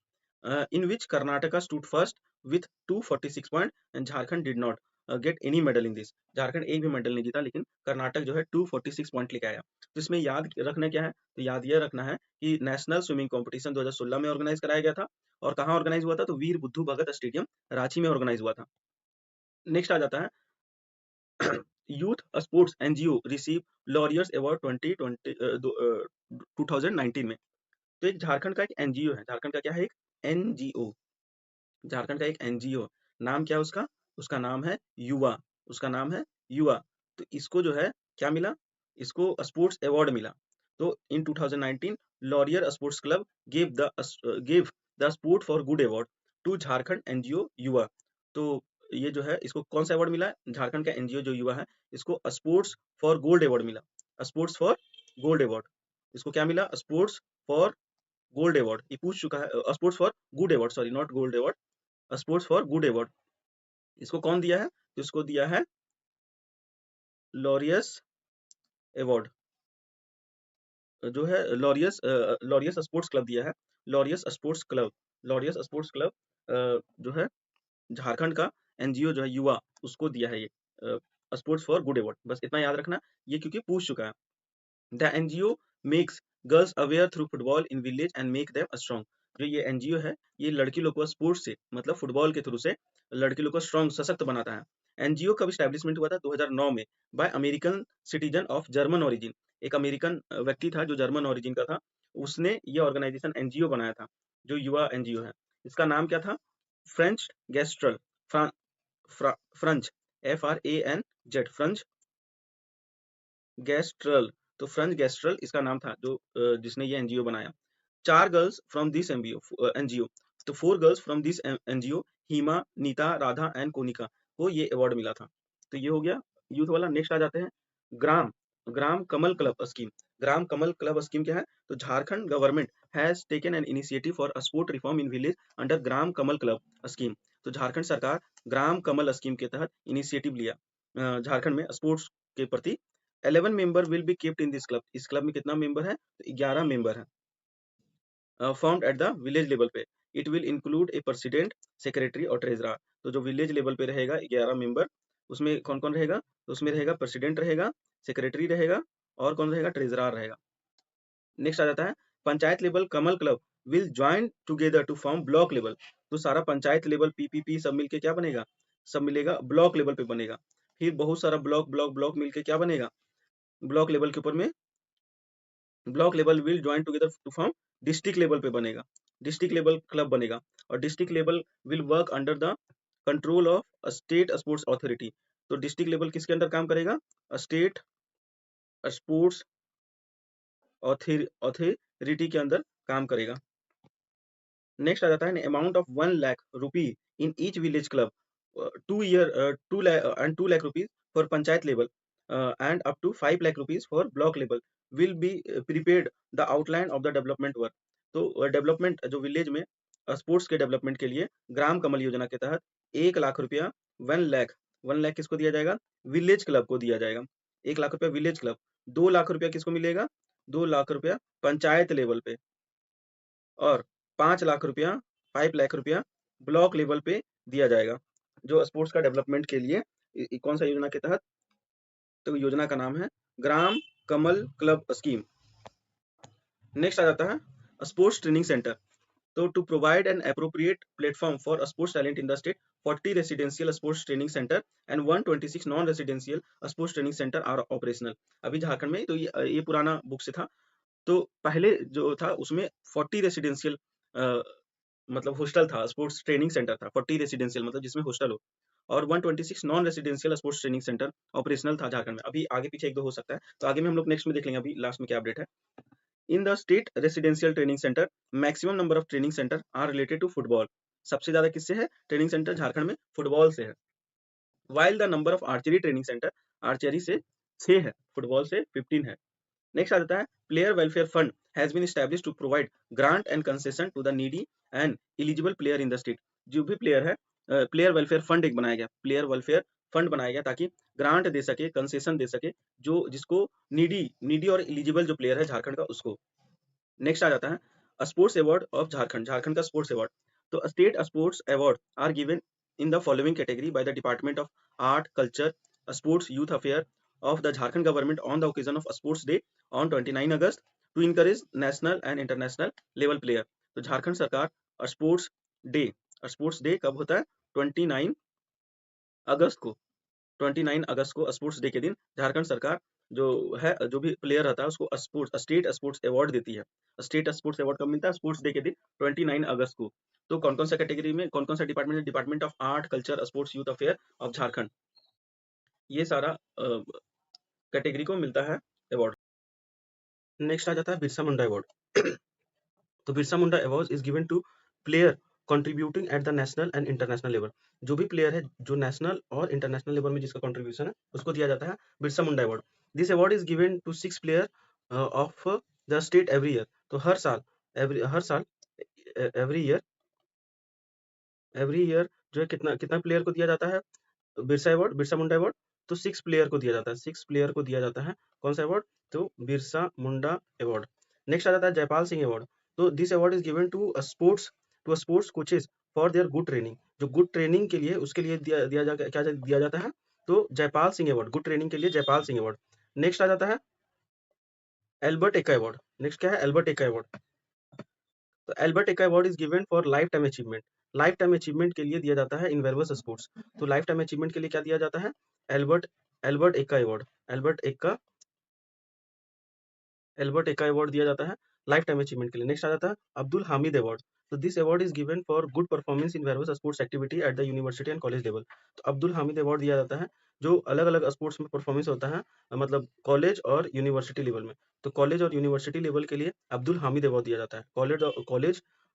In which Karnataka stood first with 246 point and Jharkhand did not get any medal in this. Jharkhand एक भी मेडल नहीं जीता लेकिन कर्नाटक जो है 246 पॉइंट लेके आया। तो इसमें याद रखना क्या है तो याद यह रखना है कि नेशनल स्विमिंग कंपटीशन 2016 में ऑर्गेनाइज कराया गया था और कहाँ ऑर्गेनाइज हुआ था तो वीर बुद्धू भगत स्टेडियम रांची में ऑर्गेनाइज हुआ था। नेक्स्ट आ जाता है youth sports NGO receive Laureus award 2019 में। तो एक झारखंड का एक एनजीओ है। झारखंड का क्या है एक एनजीओ। झारखंड का एक एनजीओ नाम क्या है उसका उसका नाम है युवा। उसका नाम है युवा। तो इसको जो है क्या मिला इसको स्पोर्ट्स अवार्ड मिला। तो in 2019 Laureus sports club give the sport for good award to Jharkhand NGO Yuwa. तो ये जो है इसको कौन सा अवार्ड मिला है झारखंड का एनजीओ जो युवा है इसको स्पोर्ट्स फॉर गोल्ड अवार्ड मिला। स्पोर्ट्स फॉर गोल्ड अवार्ड इसको क्या मिला स्पोर्ट्स फॉर गोल्ड अवार्ड। ये पूछ चुका है sports for good award sorry not gold award sports for good award. इसको कौन दिया है तो इसको दिया है लॉरियस अवार्ड जो है लॉरियस स्पोर्ट्स क्लब दिया है। Laureus sports club Laureus sports club जो है झारखंड का एनजीओ जो है युवा उसको दिया है ये स्पोर्ट्स फॉर गुड अवार्ड। बस इतना याद रखना ये क्योंकि पूछ चुका है। The NGO makes girls aware through football in village and make them strong. जो ये एनजीओ है ये लड़की लोग को स्पोर्ट्स से मतलब फुटबॉल के थ्रू से लड़की लोग को स्ट्रॉन्ग सशक्त बनाता है। एनजीओ कब स्टैब्लिशमेंट हुआ था 2009 में bye American citizen of German origin. एक अमेरिकन व्यक्ति था जो जर्मन ओरिजिन का था उसने ये ऑर्गेनाइजेशन एनजीओ बनाया था जो युवा एनजीओ है। इसका नाम क्या था French gastral French FRANZ French gastral. तो फ्रेंच गैस्ट्रल इसका नाम था जो जिसने ये एनजीओ बनाया। 4 गर्ल्स फ्रॉम दिस एनजीओ तो 4 girls from this NGO Hima Nita Radha and Konika को ये अवार्ड मिला था। तो ये हो गया यूथ वाला। नेक्स्ट आ जाते हैं ग्राम ग्राम कमल क्लब स्कीम। ग्राम कमल क्लब स्कीम क्या है? तो Jharkhand government has taken an initiative for sport reform in village under gram Kamal club scheme. तो झारखंड सरकार ग्राम कमल स्कीम के तहत इनिशिएटिव लिया झारखंड में स्पोर्ट्स के प्रति। 11 member will be kept in this club. इस क्लब में कितना मेंबर है? तो 11 मेंबर है formed at the village level पे। It will include a president, secretary और ट्रेजरर। तो जो विलेज लेवल पे रहेगा 11 मेंबर, उसमें कौन कौन रहेगा? तो उसमें रहेगा प्रेसिडेंट रहेगा, सेक्रेटरी रहेगा और कौन रहेगा? ट्रेजरर रहेगा। नेक्स्ट आ जाता है panchayat level Kamal club will join together to form block level. तो सारा पंचायत लेवल पीपीपी सब मिलके क्या बनेगा? सब मिलेगा ब्लॉक लेवल पे बनेगा। फिर बहुत सारा ब्लॉक ब्लॉक ब्लॉक मिलके क्या बनेगा? ब्लॉक लेवल के ऊपर में block level will join together to form district level पे बनेगा। डिस्ट्रिक्ट लेवल क्लब बनेगा और district level will work under the control of state sports authority. तो डिस्ट्रिक्ट लेवल किसके अंदर काम करेगा? स्टेट स्पोर्ट्स अथॉरिटी के अंदर काम करेगा। नेक्स्ट आ जाता है amount of 1 lakh rupee in each village club 2 lakh rupees for panchayat level and up to 5 lakh rupees for block level will be prepaid the outline of the development work. तो डेवलपमेंट जो विलेज में स्पोर्ट्स के डेवलपमेंट के लिए ग्राम कमल योजना के तहत 1 लाख रुपया 1 लाख किसको दिया जाएगा? विलेज क्लब को दिया जाएगा। 1 लाख रुपया विलेज क्लब। 2 लाख रुपया किसको मिलेगा? 2 लाख रुपया पंचायत लेवल पे और 5 लाख रुपया 5 लाख रुपया ब्लॉक लेवल पे दिया जाएगा जो स्पोर्ट्स का डेवलपमेंट के लिए। कौन सा योजना के तहत? तो योजना का नाम है Gram Kamal club scheme. Next आ जाता है स्पोर्ट्स ट्रेनिंग सेंटर। तो to provide an appropriate platform for sports talent in the state 40 residential sports training centre and 126 non residential sports training centre are operational. अभी झारखंड में तो ये पुराना बुक से था। तो पहले जो था उसमें 40 रेसिडेंशियल मतलब हॉस्टल था, स्पोर्ट्स ट्रेनिंग सेंटर था 40 रेसिडेंशियल मतलब जिसमें हॉस्टल हो, और 126 non residential sports training centre operational था झारखंड में। अभी आगे पीछे एक दो हो सकता है, तो आगे में हम लोग नेक्स्ट में देख लेंगे। अभी लास्ट में क्या अपडेट है। In the state residential training centre maximum number of training centre are related to football. सबसे ज्यादा किससे है? ट्रेनिंग सेंटर झारखंड में फुटबॉल से है। While the number of archery training centre archery से 6 है, फुटबॉल से 15 है। नेक्स्ट आ जाता है player welfare fund has been established to provide grant and concession to the needy and eligible player in the state. जो भी प्लेयर है प्लेयर वेलफेयर फंड एक बनाया गया, प्लेयर वेलफेयर फंड बनाया गया ताकि ग्रांट दे सके, कंसेशन दे सके जो जिसको नीडी और एलिजिबल जो प्लेयर है झारखंड का उसको। नेक्स्ट आ जाता है sports award of Jharkhand. Jharkhand का स्पोर्ट्स अवार्ड। तो state sports award are given in the following category by the department of art culture sports youth affair of the Jharkhand government on the occasion of Sports Day on 29 August to encourage national and international level player। तो झारखंड सरकार स्पोर्ट्स डे कब होता है? 29 अगस्त को। 29 अगस्त को स्पोर्ट्स डे के दिन झारखंड सरकार जो है जो भी प्लेयर रहता है उसको स्टेट स्पोर्ट्स अवार्ड देती है। स्टेट स्पोर्ट्स अवार्ड कब मिलता है? स्पोर्ट्स डे के दिन 29 अगस्त को। तो कौन कौन सा कैटेगरी में कौन कौन सा department? Department of art culture sports youth affair of Jharkhand, ये सारा कैटेगरी को मिलता है अवार्ड। नेक्स्ट आ जाता है बिरसा मुंडा अवार्ड। तो Birsa Munda award is given to player contributing at the national and international level. जो भी प्लेयर है जो नेशनल और इंटरनेशनल लेवल में जिसका कंट्रीब्यूशन है उसको दिया जाता है Birsa Munda award. This award is given to 6 player of the state every year. तो हर साल एवरी ईयर जो है कितना कितना प्लेयर को दिया जाता है बिरसा मुंडा अवार्ड? तो 6 प्लेयर को दिया जाता है। 6 प्लेयर को दिया जाता है कौन सा अवार्ड? तो बिरसा मुंडा अवार्ड। नेक्स्ट आ जाता है जयपाल सिंह अवार्ड। तो this award is given to sports coaches for their good training. जो गुड ट्रेनिंग के लिए उसके लिए क्या दिया जाता है? तो Jaipal Singh award, good training के लिए जयपाल सिंह अवार्ड। नेक्स्ट आ जाता है एल्बर्ट एक्का अवार्ड। नेक्स्ट क्या है? एल्बर्ट एक्का अवार्ड। तो Albert Ekka award is given for life time achievement. Life time achievement के लिए दिया जाता है इन वेरियस स्पोर्ट्स। तो लाइफ टाइम अचीवमेंट के लिए क्या दिया जाता है? Albert Albert Ekka award. Albert Ekka award दिया जाता है लाइफ टाइम अचीवमेंट के लिए। नेक्स्ट आ जाता है अब्दुल हामिद अवार्ड। तो this award is given for good performance in various sports activity at the university and college level. तो अब्दुल हामिद अवार्ड दिया जाता है जो अलग अलग स्पोर्ट्स में परफॉर्मेंस होता है, मतलब कॉलेज और यूनिवर्सिटी लेवल में। तो कॉलेज और यूनिवर्सिटी लेवल के लिए अब्दुल हामिद अवार्ड दिया जाता है।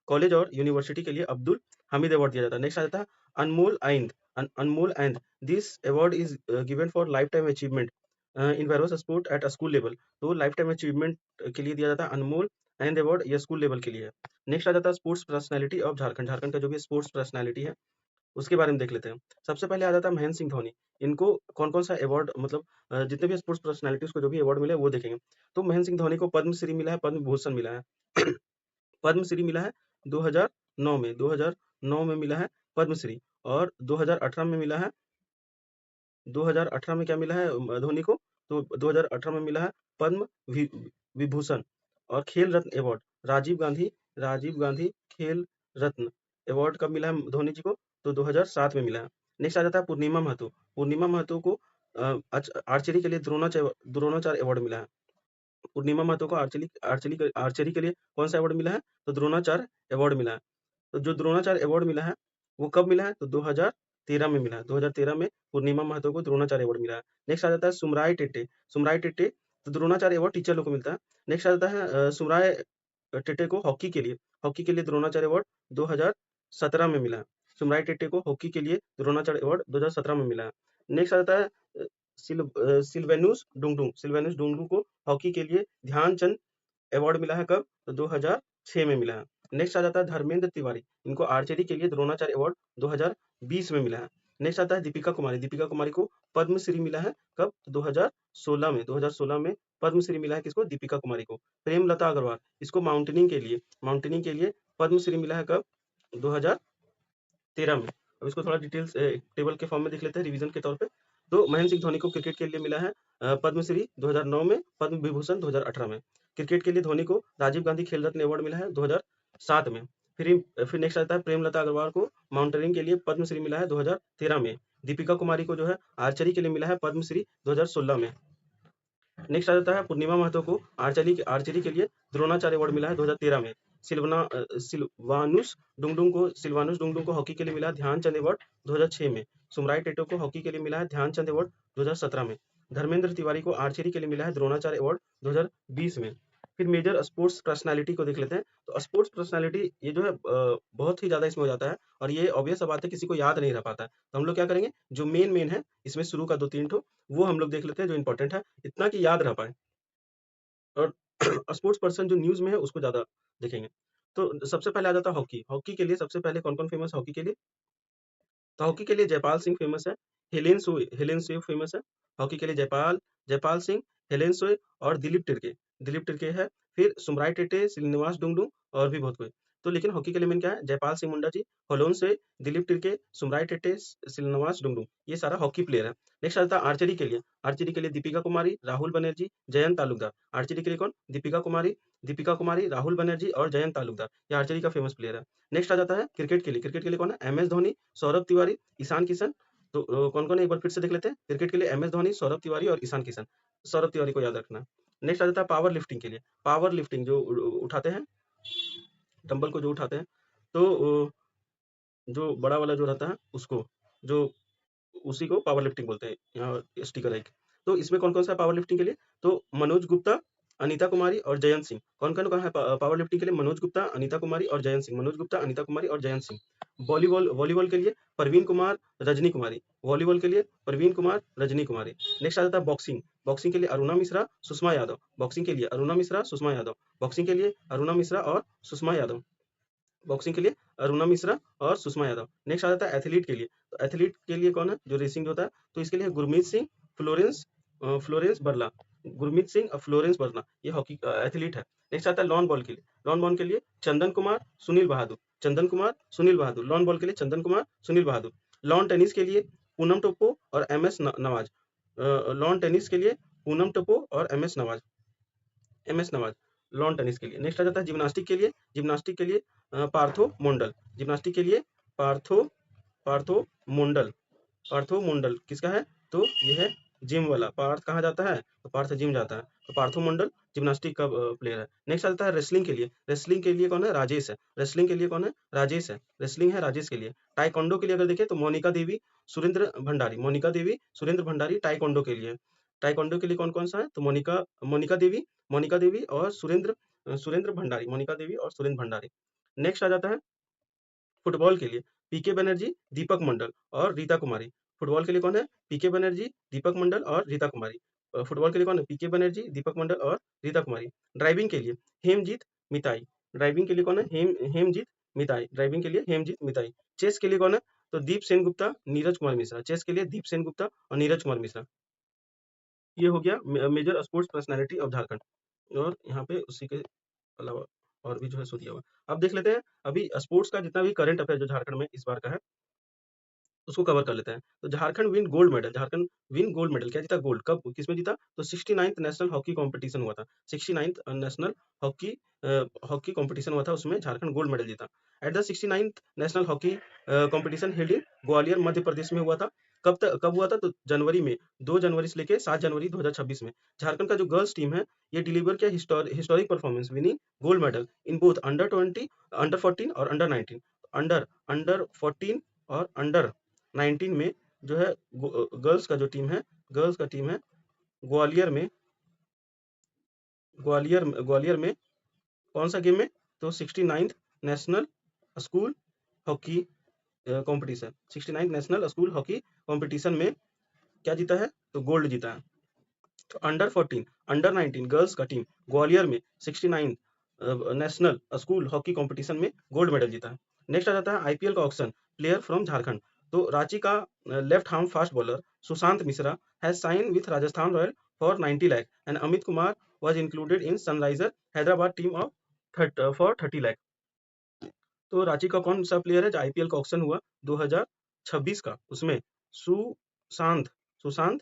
कॉलेज और यूनिवर्सिटी के लिए अब्दुल हामिद अवार्ड दिया जाता है। नेक्स्ट आ जाता है अनमोल Aind. Anmol, and this award is given for lifetime achievement in various sport at a school level. तो lifetime achievement के लिए दिया जाता है अनमोल, एंड अवार्ड ये स्कूल लेवल के लिए है। नेक्स्ट आ जाता है sports personality of Jharkhand. Jharkhand का जो भी स्पोर्ट्स पर्सनालिटी है उसके बारे में देख लेते हैं। सबसे पहले आ जाता है महेंद्र सिंह धोनी। इनको कौन-कौन सा अवार्ड, मतलब जितने भी स्पोर्ट्स पर्सनैलिटीज़ को जो भी अवार्ड मिले वो देखेंगे। तो महेंद्र सिंह धोनी को पद्मश्री मिला है, पद्म भूषण मिला है। पद्मश्री मिला है 2009 में, 2009 में मिला है पद्मश्री, और 2018 में मिला है, 2018 में क्या मिला है धोनी को? तो 2018 में मिला है पद्म वि विभूषण। और खेल रत्न अवार्ड राजीव गांधी खेल रत्न अवार्ड कब मिला है धोनी जी को? तो 2007 में मिला है। नेक्स्ट आ जाता है पूर्णिमा महतो। पूर्णिमा महतो को आर्चरी के लिए द्रोणाचार्य अवार्ड मिला है। पूर्णिमा महतो को आर्चरी के लिए कौन सा अवार्ड मिला है? तो द्रोणाचार्य अवार्ड मिला है। तो जो द्रोणाचार्य अवार्ड मिला है वो कब मिला है? तो 2013 में मिला है। 2013 में पूर्णिमा महतो को द्रोणाचार्य अवार्ड मिला है। नेक्स्ट आ जाता है सुमराय टेटे। सुमराय टेटे, तो द्रोणाचार्य अवार्ड टीचर लोग को मिलता है। नेक्स्ट आ जाता है सुमराय टेटे को हॉकी के लिए द्रोणाचार्य अवार्ड 2017 में मिला है। सुमराय टेटे को हॉकी के लिए द्रोणाचार्य अवार्ड 2017 में मिला है। नेक्स्ट आ जाता है सिल्वेनुस डुंगडू को हॉकी के लिए ध्यानचंद अवार्ड मिला है कब? तो 2006 में मिला है। नेक्स्ट आ जाता है धर्मेंद्र तिवारी। इनको आर्चरी के लिए द्रोणाचार्य अवार्ड 2020 में मिला है। नेक्स्ट आता है दीपिका कुमारी। दीपिका कुमारी को पद्मश्री मिला है कब? तो 2016 में पद्मश्री मिला है किसको? दीपिका कुमारी को। प्रेमलता अग्रवाल, इसको माउंटेनिंग के लिए पद्मश्री मिला है कब? 2013 में। अब इसको थोड़ा डिटेल्स टेबल के फॉर्म में देख लेते हैं रिवीजन के तौर पे। तो महेंद्र सिंह धोनी को क्रिकेट के लिए मिला है पद्मश्री 2009 में, पद्म विभूषण 2018 में। क्रिकेट के लिए धोनी को राजीव गांधी खेल रत्न अवार्ड मिला है 2007 में। फिर नेक्स्ट आता है प्रेमलता अग्रवाल को माउंटेनिंग के लिए पद्मश्री मिला है 2013 में। दीपिका कुमारी को जो है आर्चरी के लिए मिला है पद्मश्री 2016 में। नेक्स्ट आ जाता है पूर्णिमा महतो को आर्चरी के लिए द्रोणाचार्य अवार्ड मिला है 2013 में। सिल्वानुस डुंगडुंग को हॉकी के लिए मिला ध्यानचंद अवार्ड 2006 में। सुमराय टेटो को हॉकी के लिए मिला है ध्यानचंद अवार्ड 2017 में। धर्मेंद्र तिवारी को आर्चरी के लिए मिला है द्रोणाचार्य अवार्ड 2020 में। फिर मेजर स्पोर्ट्स पर्सनालिटी को देख लेते हैं। तो स्पोर्ट्स पर्सनालिटी ये जो है बहुत ही ज्यादा इसमें हो जाता है, और ये ऑब्वियस बात है किसी को याद नहीं रह पाता है। तो हम लोग क्या करेंगे, जो मेन है इसमें शुरू का 2-3 ठो वो हम लोग देख लेते हैं जो इंपॉर्टेंट है, इतना कि याद रह पाए। और स्पोर्ट्स पर्सन जो न्यूज़ में है उसको ज़्यादा देखेंगे। तो सबसे पहले आ जाता है हॉकी। हॉकी के लिए सबसे पहले कौन-कौन फेमस है हॉकी के लिए? तो हॉकी के लिए जयपाल सिंह फेमस है, हेलेन सुई फेमस है। हॉकी के लिए जयपाल सिंह, हेलेन सुई और दिलीप तिर्के है। फिर सुमराय टेटे, श्रीनिवास डुंगडुंग और भी बहुत कोई। तो लेकिन हॉकी के लिए मेन क्या है? जयपाल सिंह मुंडा जी, होलोन सुई, दिलीप तिर्के, सुमराय टेटे, श्रीनिवास डुंगडुंग, ये सारा हॉकी प्लेयर है। नेक्स्ट आता है आर्चरी के लिए। आर्चरी के लिए दीपिका कुमारी, राहुल बनर्जी, जयंत तालुकदार। आर्चरी के लिए कौन? दीपिका कुमारी, राहुल बनर्जी और जयंत तालुकदार। ये आर्चरी का फेमस प्लेयर है। नेक्स्ट आ जाता है क्रिकेट के लिए। क्रिकेट के लिए कौन है? एम.एस. धोनी, सौरभ तिवारी, ईशान किशन। तो कौन-कौन है एक बार फिर से देख लेते हैं। क्रिकेट के लिए एम.एस. धोनी, सौरभ तिवारी और ईशान किशन। सौरभ तिवारी को याद रखना। नेक्स्ट आ जाता है पावर लिफ्टिंग के लिए। पावर लिफ्टिंग जो उठाते हैं, डंबल को जो उठाते हैं, तो जो बड़ा वाला जो रहता है उसको, जो उसी को पावर लिफ्टिंग बोलते हैं। यहाँ स्टिकर है एक। तो इसमें कौन-कौन सा है पावर लिफ्टिंग के लिए? तो मनोज गुप्ता, अनीता कुमारी और जयंत सिंह। कौन-कौन है पावर लिफ्टिंग के लिए? मनोज गुप्ता, अनीता कुमारी और जयंत सिंह। मनोज गुप्ता, अनीता कुमारी और जयंत सिंह। वॉलीबॉल के लिए प्रवीण कुमार, रजनी कुमारी। वॉलीबॉल के लिए प्रवीण कुमार, रजनी कुमारी। नेक्स्ट आ जाता है बॉक्सिंग। बॉक्सिंग के लिए अरुणा मिश्रा, सुषमा यादव। बॉक्सिंग के लिए अरुणा मिश्रा, सुषमा यादव। बॉक्सिंग के लिए अरुणा मिश्रा और सुषमा यादव। बॉक्सिंग के लिए अरुणा मिश्रा और सुषमा यादव। नेक्स्ट आ जाता है एथलीट के लिए। तो एथलीट के लिए कौन है जो रेसिंग होता है? तो इसके लिए गुरमीत सिंह, फ्लोरेंस बरला। गुरमीत सिंह और फ्लोरेंस बरला, ये हॉकी एथलीट है। नेक्स्ट आता है लॉन बॉल के लिए। लॉन बॉल के लिए चंदन कुमार, सुनील बहादुर। लॉन बॉल के लिए चंदन कुमार, सुनील बहादुर। लॉन टेनिस के लिए पूनम टोप्पो और एम.एस. नवाज। लॉन टेनिस के लिए पूनम टोप्पो और एम.एस. नवाज लॉन टेनिस के लिए। नेक्स्ट आ जाता है जिम्नास्टिक के लिए पार्थो मोंडल। जिम्नास्टिक के लिए पार्थो मोंडल किसका है? तो ये है जिम वाला। पार्थ कहाँ जाता है? तो पार्थ जिम जाता है। तो पार्थो मोंडल जिम्नास्टिक का प्लेयर है। नेक्स्ट आता है रेसलिंग के लिए। रेसलिंग के लिए कौन है? राजेश है। रेसलिंग के लिए कौन है? राजेश है। रेसलिंग है राजेश के लिए। टाइकोंडो के लिए अगर देखें तो मोनिका देवी, सुरेंद्र भंडारी टाइकोंडो के लिए। टाइकोंडो के लिए कौन कौन सा है? तो मोनिका देवी और सुरेंद्र भंडारी। मोनिका देवी और सुरेंद्र भंडारी। नेक्स्ट आ जाता है फुटबॉल के लिए। पीके बनर्जी, दीपक मंडल और रीता कुमारी। फुटबॉल के लिए कौन है? पीके बनर्जी, दीपक मंडल और रीता कुमारी। फुटबॉल के लिए कौन है? पीके बनर्जी, दीपक मंडल और रीता कुमारी। ड्राइविंग के लिए हेमजीत मिताई। ड्राइविंग के लिए कौन है? हेमजीत मिताई। ड्राइविंग के लिए हेमजीत मिताई। चेस के लिए कौन है? तो दीप सेन गुप्ता, नीरज कुमार मिश्रा। चेस के लिए दीप सेन गुप्ता और नीरज कुमार मिश्रा। ये हो गया major sports personality of Jharkhand. और यहाँ पे उसी के अलावा और भी जो है सो दिया हुआ। अब देख लेते हैं अभी स्पोर्ट्स का जितना भी करंट अफेयर जो झारखंड में इस बार का है उसको कवर कर लेते हैं। तो झारखंड विन गोल्ड मेडल क्या जीता? गोल्ड। कब किसमें जीता? तो 69th नेशनल हॉकी कॉम्पिटिशन हुआ था। 69th national hockey hockey competition हुआ था, उसमें झारखंड गोल्ड मेडल जीता। At the 69th national hockey competition held in Gwalior Madhya Pradesh में हुआ था। कब हुआ था? तो जनवरी में, 2 जनवरी से लेके 7 जनवरी 2026 में। झारखंड का जो गर्ल्स टीम है ये डिलीवर किया historic performance winning gold medal in both under 20, under 14 और अंडर 19। अंडर 14 और अंडर 19 में जो है गर्ल्स का जो टीम है, गर्ल्स का टीम है ग्वालियर में ग्वालियर में कौन सा गेम में? तो 69th national school hockey competition. 69th national school hockey competition में क्या जीता है? तो गोल्ड जीता है। तो अंडर 14, अंडर 19 गर्ल्स का टीम ग्वालियर में 69 नेशनल स्कूल हॉकी कॉम्पिटिशन में गोल्ड मेडल जीता है। नेक्स्ट आ जाता है आईपीएल का ऑक्शन प्लेयर फ्रॉम झारखंड। तो रांची का left arm fast bowler Sushant Mishra has sign with Rajasthan Royal for 90 lakh and Amit Kumar was included in Sunriser Hyderabad team of for 30 lakh. तो रांची का कौन सा प्लेयर है जो आईपीएल का ऑक्शन हुआ 2026 का, उसमें सुशांत सुशांत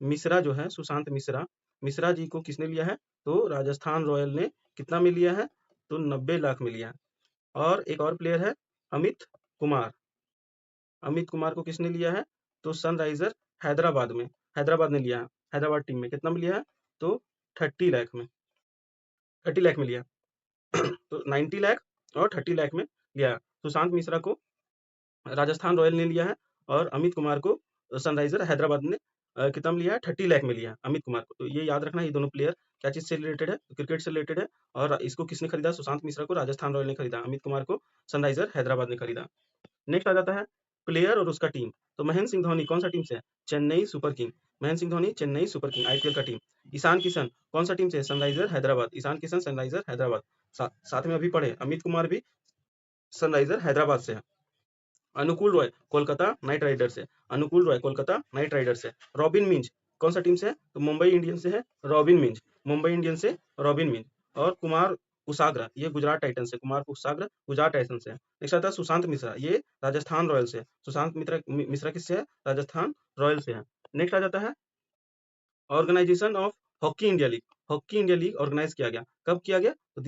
मिश्रा जो है, सुशांत मिश्रा जी को किसने लिया है? तो राजस्थान रॉयल ने कितना में लिया है? तो 90 लाख में लिया है। और एक और प्लेयर है अमित कुमार। अमित कुमार को किसने लिया है? तो सनराइजर हैदराबाद ने लिया है। हैदराबाद टीम में कितना में लिया है? तो 30 लाख में 30 लाख में लिया। तो 90 लाख और 30 लाख में लिया है। सुशांत मिश्रा को राजस्थान रॉयल ने लिया है और अमित कुमार को सनराइजर हैदराबाद ने कितना में लिया है? 30 लाख में लिया है अमित कुमार को। तो ये याद रखना, ये दोनों प्लेयर क्या चीज से रिलेटेड है? तो क्रिकेट से रिलेटेड है। और इसको किसने खरीदा? सुशांत मिश्रा को राजस्थान रॉयल ने खरीदा, अमित कुमार को सनराइजर हैदराबाद ने खरीदा। नेक्स्ट आ जाता है प्लेयर और उसका टीम। तो महेंद्र सिंह धोनी कौन सा टीम से है? Chennai super king. Mahendra Singh Dhoni Chennai super king IPL का टीम। ईशान किशन कौन सा टीम से? सनराइजर हैदराबाद। ईशान किशन सनराइजर हैदराबाद। साथ में अभी पढ़े अमित कुमार भी सनराइजर हैदराबाद से है। अनुकूल रॉय कोलकाता नाइट राइडर्स से। अनुकूल रॉय कोलकाता नाइट राइडर्स से। रॉबिन मिंज कौन सा टीम से है? तो मुंबई इंडियंस से है रॉबिन मिंज। मुंबई इंडियंस से रॉबिन मिंज। और कुमार कुसाग्रा ये गुजरात टाइटन से। कुमार कुसाग्रा गुजरात टाइटन से है। नेक्स्ट आता है सुशांत मिश्रा, ये राजस्थान रॉयल से। सुशांत मिश्रा किससे है? राजस्थान रॉयल से है। नेक्स्ट आ जाता है organisation of hockey India league. Hockey India league organise किया गया, कब किया गया? तो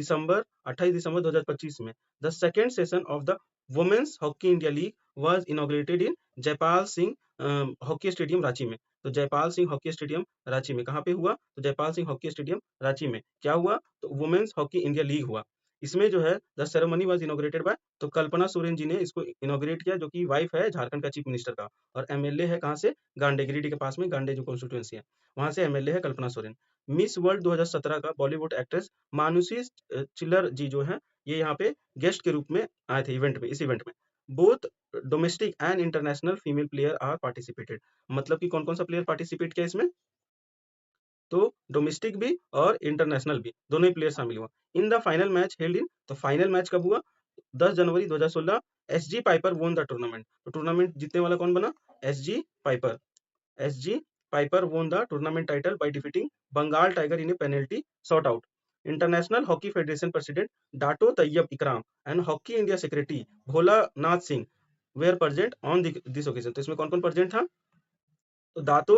28 दिसंबर 2025 में। The second session of the women's hockey India league was inaugurated in Jaipal Singh hockey stadium Ranchi में। तो जयपाल सिंह हॉकी स्टेडियम रांची में कहाँ पे हुआ? तो जयपाल सिंह हॉकी स्टेडियम रांची में क्या हुआ? तो वुमेन्स हॉकी इंडिया लीग हुआ। इसमें जो है the ceremony was inaugurated bye, तो कल्पना सोरेन जी ने इसको इनॉग्रेट किया, जो कि वाइफ है झारखंड का चीफ मिनिस्टर का। और एमएलए है कहाँ से? गांडे, गिरिडीह के पास में गांडे जो कॉन्स्टिट्यूएंसी है वहां से एमएलए है कल्पना सोरेन। मिस वर्ल्ड 2017 का बॉलीवुड एक्ट्रेस मानुषी चिल्लर जी जो है ये यहाँ पे गेस्ट के रूप में आए थे इवेंट में, इस इवेंट में। Both domestic and international female player are participated. मतलब कि कौन कौन सा प्लेयर पार्टिसिपेट किया इसमें? तो डोमेस्टिक भी और इंटरनेशनल भी, दोनों ही प्लेयर शामिल हुआ। इन the final match held in, तो फाइनल मैच कब हुआ? 10 जनवरी 2016। SG Piper won the tournament. तो टूर्नामेंट जीतने वाला कौन बना? SG Piper. SG Piper won the tournament title by defeating Bengal Tiger in a penalty shootout. International Hockey Federation President Dato Tayyab Ikram and Hockey India Secretary Bhola Nath Singh were present on this occasion. तो इसमें कौन कौन प्रेजेंट था? तो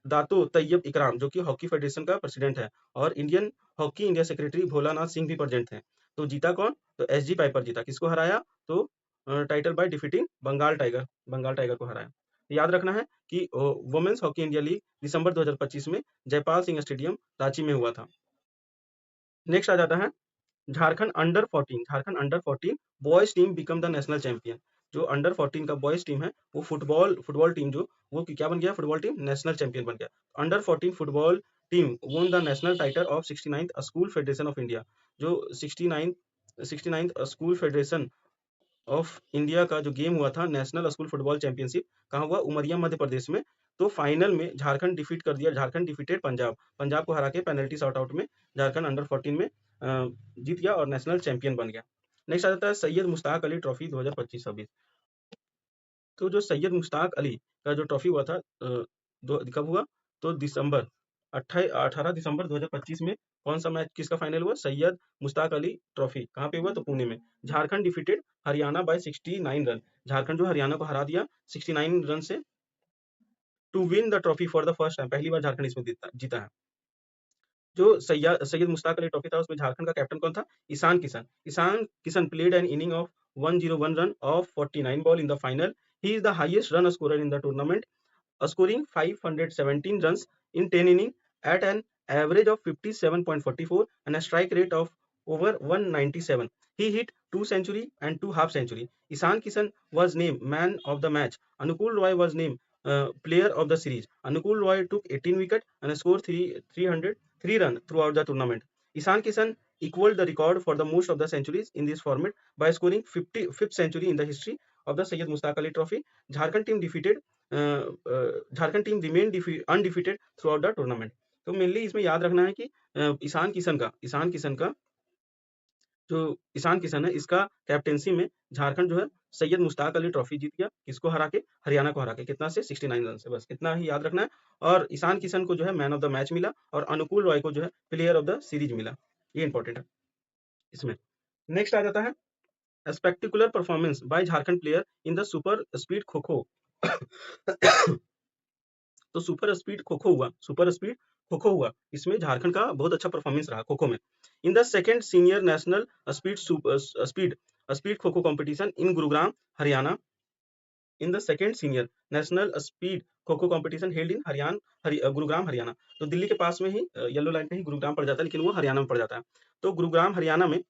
दातो तैयब इकराम जो कि हॉकी फेडरेशन का प्रेसिडेंट है, और Indian hockey India secretary Bholanath Singh भी प्रेजेंट थे। तो जीता कौन? तो एसजी पाइपर जीता। किसको हराया? तो title by defeating Bengal tiger को हराया। याद रखना है कि वुमेन्स हॉकी इंडिया लीग दिसंबर 2025 में जयपाल सिंह स्टेडियम रांची में हुआ था। नेक्स्ट आ जाता है Jharkhand under 14। Jharkhand under 14 boys team become the national champion. जो अंडर 14 का बॉयज टीम है वो फुटबॉल टीम जो वो क्या बन गया? फुटबॉल टीम नेशनल चैंपियन बन गया। Under 14 football team won the national title of 69th school federation of India. जो 69th school federation of India का जो गेम हुआ था नेशनल स्कूल फुटबॉल चैंपियनशिप, कहाँ हुआ? उमरिया मध्य प्रदेश में। तो फाइनल में झारखंड डिफीट कर दिया, झारखंड डिफीटेड पंजाब, पंजाब को हरा के पेनल्टी शॉट आउट में झारखंड अंडर 14 में जीत गया और नेशनल चैंपियन बन गया। नेक्स्ट आ जाता है सैयद मुश्ताक अली ट्रॉफी 2025-26। तो जो सैयद मुश्ताक अली का जो ट्रॉफी हुआ था कब हुआ? तो दिसंबर 18 दिसंबर 2025 में कौन सा मैच किसका फाइनल हुआ? सैयद मुश्ताक अली ट्रॉफी कहाँ पे हुआ? तो पुणे में। Jharkhand defeated Haryana by 69 run, Jharkhand जो हरियाणा को हरा दिया 69 रन से to win the trophy for the first time, पहली बार झारखंड इसमें जीता है। जो सैयद मुश्ताक अली ट्रॉफी था उसमें झारखंड का कैप्टन कौन था? Ishan Kishan. Ishan Kishan played an inning of 101 run of 49 ball in the final. He is the highest run scorer in the tournament, scoring 517 runs in 10 innings at an average of 57.44 and a strike rate of over 197. He hit 2 century and 2 half century. Ishan Kishan was named man of the match. Anukul Roy was named player of the series. Anukul Roy took 18 wickets and scored 303 runs throughout the tournament. Ishan Kishan equaled the record for the most of the centuries in this format by scoring 55th century in the history of the Syed Mushtaq Ali Trophy. Jharkhand team defeated Jharkhand team remain undefeated through out the tournament. तो मेनली इसमें याद रखना है कि ईशान किशन का जो ईशान किशन है इसका कैप्टेंसी में झारखंड जो है सैयद मुश्ताक अली ट्रॉफी जीत गया, किसको हरा के? हरियाणा को हरा के। कितना से? 69 रन से। बस इतना ही याद रखना है। और ईशान किशन को जो है मैन ऑफ द मैच मिला और अनुकूल रॉय को जो है प्लेयर ऑफ द सीरीज मिला। ये इंपॉर्टेंट है इसमें। नेक्स्ट आ जाता है spectacular performance by Jharkhand player in the super speed kho kho. तो सुपर स्पीड खो खो हुआ, इसमें झारखंड का बहुत अच्छा परफॉर्मेंस रहा खो खो में। In the second senior national speed kho kho competition in Gurugram Haryana. In the second senior national speed kho kho competition held इन गुरुग्राम हरियाणा। तो दिल्ली के पास में ही येलो लाइन पे ही गुरुग्राम पड़ जाता है, लेकिन वो हरियाणा में पड़ जाता है। तो गुरुग्राम हरियाणा में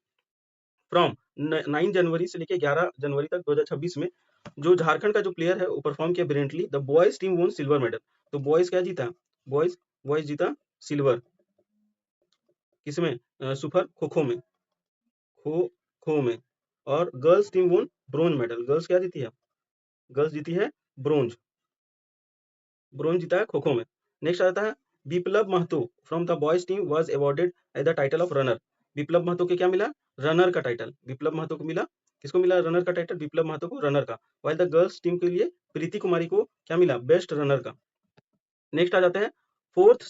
फ्रॉम 9 जनवरी से लेके 11 जनवरी तक 2026 में जो झारखंड का जो प्लेयर है वो परफॉर्म किया ब्रिलियंटली। द बॉयज टीम वोन सिल्वर मेडल। तो बॉयज क्या जीता? बॉयज जीता सिल्वर। किसमें? सुपर खो खो में। और गर्ल्स टीम वोन ब्रोंज मेडल। गर्ल्स क्या जीती है? गर्ल्स जीती है ब्रोंज जीता है खो खो में। नेक्स्ट आता है Biplab Mahato from the boys team was awarded as the title of runner. Biplab Mahato को क्या मिला? रनर का टाइटल बिप्लब महतो को मिला। किसको मिला रनर का टाइटल? बिप्लब महतो को रनर का। वाइल द गर्ल्स टीम के लिए प्रीति कुमारी को क्या मिला? बेस्ट रनर का। नेक्स्ट आ जाते हैं फोर्थ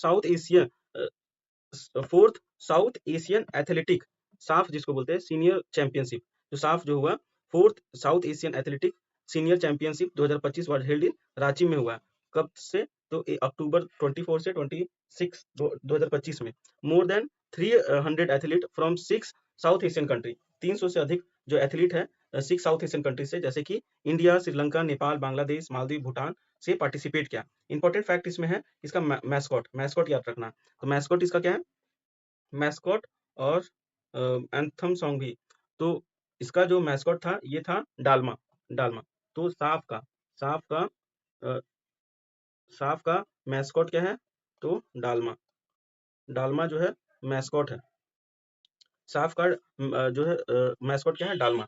साउथ एशियन एथलेटिक साफ जिसको बोलते हैं सीनियर चैंपियनशिप। जो साफ जो हुआ fourth south Asian athletic senior championship 2025 was held in Ranchi में हुआ। कब से? तो अक्टूबर 24 से 26 2025 में। More than 300 athlete from 6 south Asian country. 300 से अधिक जो एथलीट है 6 साउथ एशियन कंट्री से, जैसे कि इंडिया, श्रीलंका, नेपाल, बांग्लादेश, मालदीव, भूटान से पार्टिसिपेट किया। इंपॉर्टेंट फैक्ट इसमें है इसका मैस्कॉट याद रखना। तो मैस्कॉट इसका क्या है? मैस्कॉट और एंथम सॉन्ग भी। तो इसका जो मैस्कॉट था ये था डालमा। तो साफ का मैस्कॉट क्या है? तो डालमा जो है मैस्कॉट है। साफ का जो है मैस्कॉट क्या है? डालमा।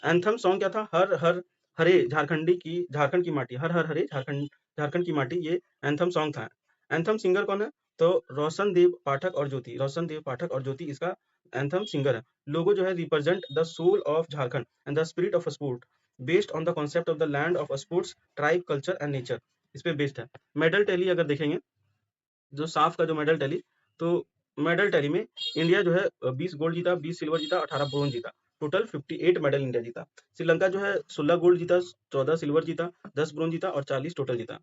एंथम सॉन्ग क्या था? हर हर हरे झारखंड की माटी, हर हर हरे झारखंड की माटी, ये एंथम सॉन्ग था। एंथम सिंगर कौन है? तो रोशन देव पाठक और ज्योति इसका एंथम सिंगर है। लोगो जो है represent the soul of Jharkhand and the spirit of sport based on the concept of the land of sports, tribe, culture and nature. इस पे बेस्ड है। मेडल टैली अगर देखेंगे जो साफ का जो मेडल टैली, तो मेडल टैली में इंडिया जो है 20 गोल्ड जीता, 20 सिल्वर जीता, 18 ब्रोंज जीता। टोटल 58 मेडल इंडिया जीता। श्रीलंका जो है 16 गोल्ड जीता, 14 सिल्वर जीता, 10 ब्रोंज जीता और 40 टोटल जीता।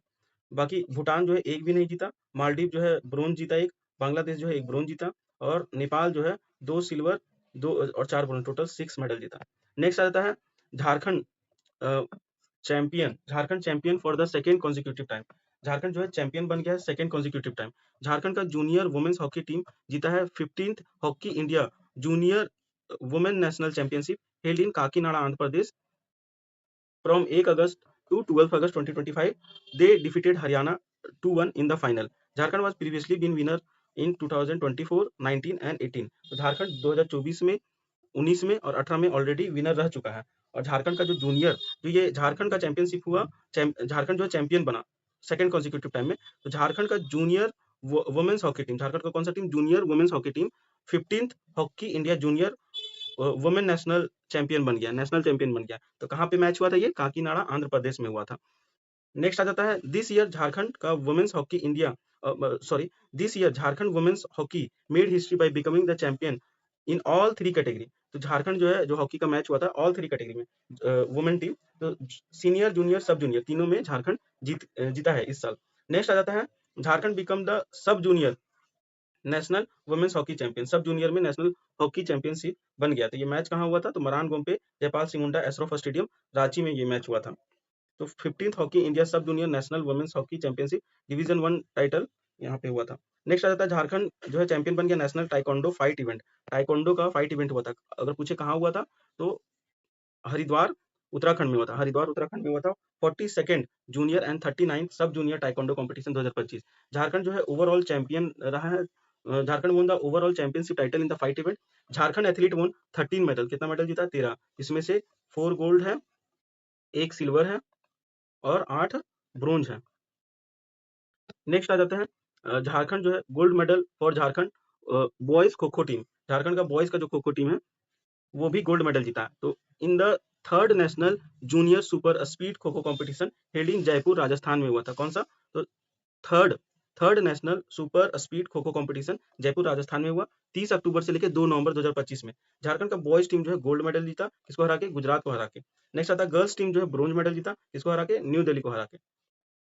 बाकी भूटान जो है एक भी नहीं जीता। मालदीव जो है ब्रोंज जीता एक, बांग्लादेश जो है एक ब्रोंज जीता और नेपाल जो है 2 सिल्वर 2 और 4 ब्रोंज, टोटल 6 मेडल जीता। नेक्स्ट आता है Jharkhand champion for the second consecutive time. Jharkhand जो है चैंपियन बन गया है सेकेंड कॉन्जिक्यूटिव टाइम। झारखंड का जूनियर वुमेन्स हॉकी टीम जीता है 15th hockey India junior women national championship held in Kakinada, Andhra Pradesh from 8 August to 12 August 2025. They defeated Haryana 2-1 in the final. Jharkhand was previously been winner in 2024, 19 and 18. तो झारखंड 2024 में, 19 में और 18 में ऑलरेडी विनर रह चुका है और झारखंड का जो जूनियर, जो ये झारखंड का चैंपियनशिप हुआ, झारखंड जो है चैंपियन बना सेकंड कॉन्सिक्यूटिव टाइम में। तो झारखंड का junior women's hockey team, Jharkhand का कौन सा team, junior women's hockey team 15th hockey India junior women national champion बन गया, नेशनल चैंपियन बन गया। तो कहाँ पे मैच हुआ था, ये काकीनाडा आंध्र प्रदेश में हुआ था। नेक्स्ट आ जाता है दिस ईयर झारखंड का women's hockey India, sorry, this year Jharkhand women's hockey made history by becoming the champion in all 3 category. तो झारखंड जो है, जो हॉकी का मैच हुआ था ऑल 3 कैटेगरी में, वुमेन टीम, तो सीनियर, जूनियर, सब जूनियर तीनों में झारखंड जीता है इस साल। नेक्स्ट आ जाता है Jharkhand become the sub junior national women's hockey champion, sub junior में नेशनल हॉकी चैंपियनशिप बन गया। तो ये मैच कहाँ हुआ था, तो मरान गोमपे जयपाल सिंह मुंडा एसरोफ स्टेडियम रांची में ये मैच हुआ था। तो 15th hockey India sub junior national women's hockey championship division 1 title यहाँ पे हुआ था। नेक्स्ट आ जाता है झारखंड जो है चैंपियन बन गया national taekwondo fight event, taekwondo का फाइट इवेंट हुआ था। अगर पूछे कहाँ हुआ था, तो हरिद्वार उत्तराखंड में हुआ था, हरिद्वार उत्तराखंड में हुआ था। 42nd जूनियर एंड 39 सब जूनियर टाइकोंडो कॉम्पिटिशन 2025। झारखंड जो है ओवरऑल चैंपियन रहा है, Jharkhand won the overall championship title in the fight event. Jharkhand athlete वोन 13 मेडल, कितना मेडल जीता, 13, इसमें से 4 गोल्ड है, 1 सिल्वर है और 8 ब्रोंज है। नेक्स्ट आ जाता है झारखंड जो है gold medal for Jharkhand boys kho kho team, Jharkhand का बॉयज का जो खो खो टीम है वो भी गोल्ड मेडल जीता है। तो in the third national junior super speed kho kho competition held इन जयपुर राजस्थान में हुआ था, कौन सा, तो third third national super speed kho kho competition Jaipur Rajasthan में हुआ 30 अक्टूबर से लेकर 2 नवंबर 2025 में। झारखंड का बॉयज टीम जो है गोल्ड मेडल जीता, किसको हरा के, गुजरात को हरा के। नेक्स्ट आता है गर्ल्स टीम जो है ब्रोंज मेडल जीता, किसको हरा के, न्यू दिल्ली को हरा के।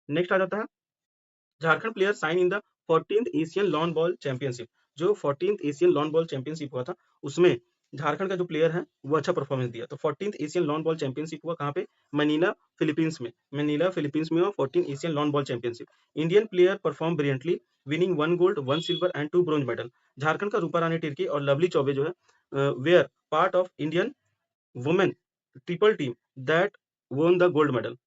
नेक्स्ट आ जाता है Jharkhand player sign in the 14th Asian lawn bowl championship, जो 14th Asian lawn bowl championship हुआ था उसमें झारखंड का जो प्लेयर है वो अच्छा परफॉर्मेंस दिया। तो 14th Asian lawn bowl championship हुआ कहाँ पे, मनीला फिलीपींस में, मनीला फिलीपींस में हुआ 14th Asian lawn bowl championship. Indian player perform brilliantly winning 1 gold 1 silver and 2 bronze medal. Jharkhand का रूपा रानी टिर्की और लवली चौबे जो है were part of Indian women triple team that won the gold medal.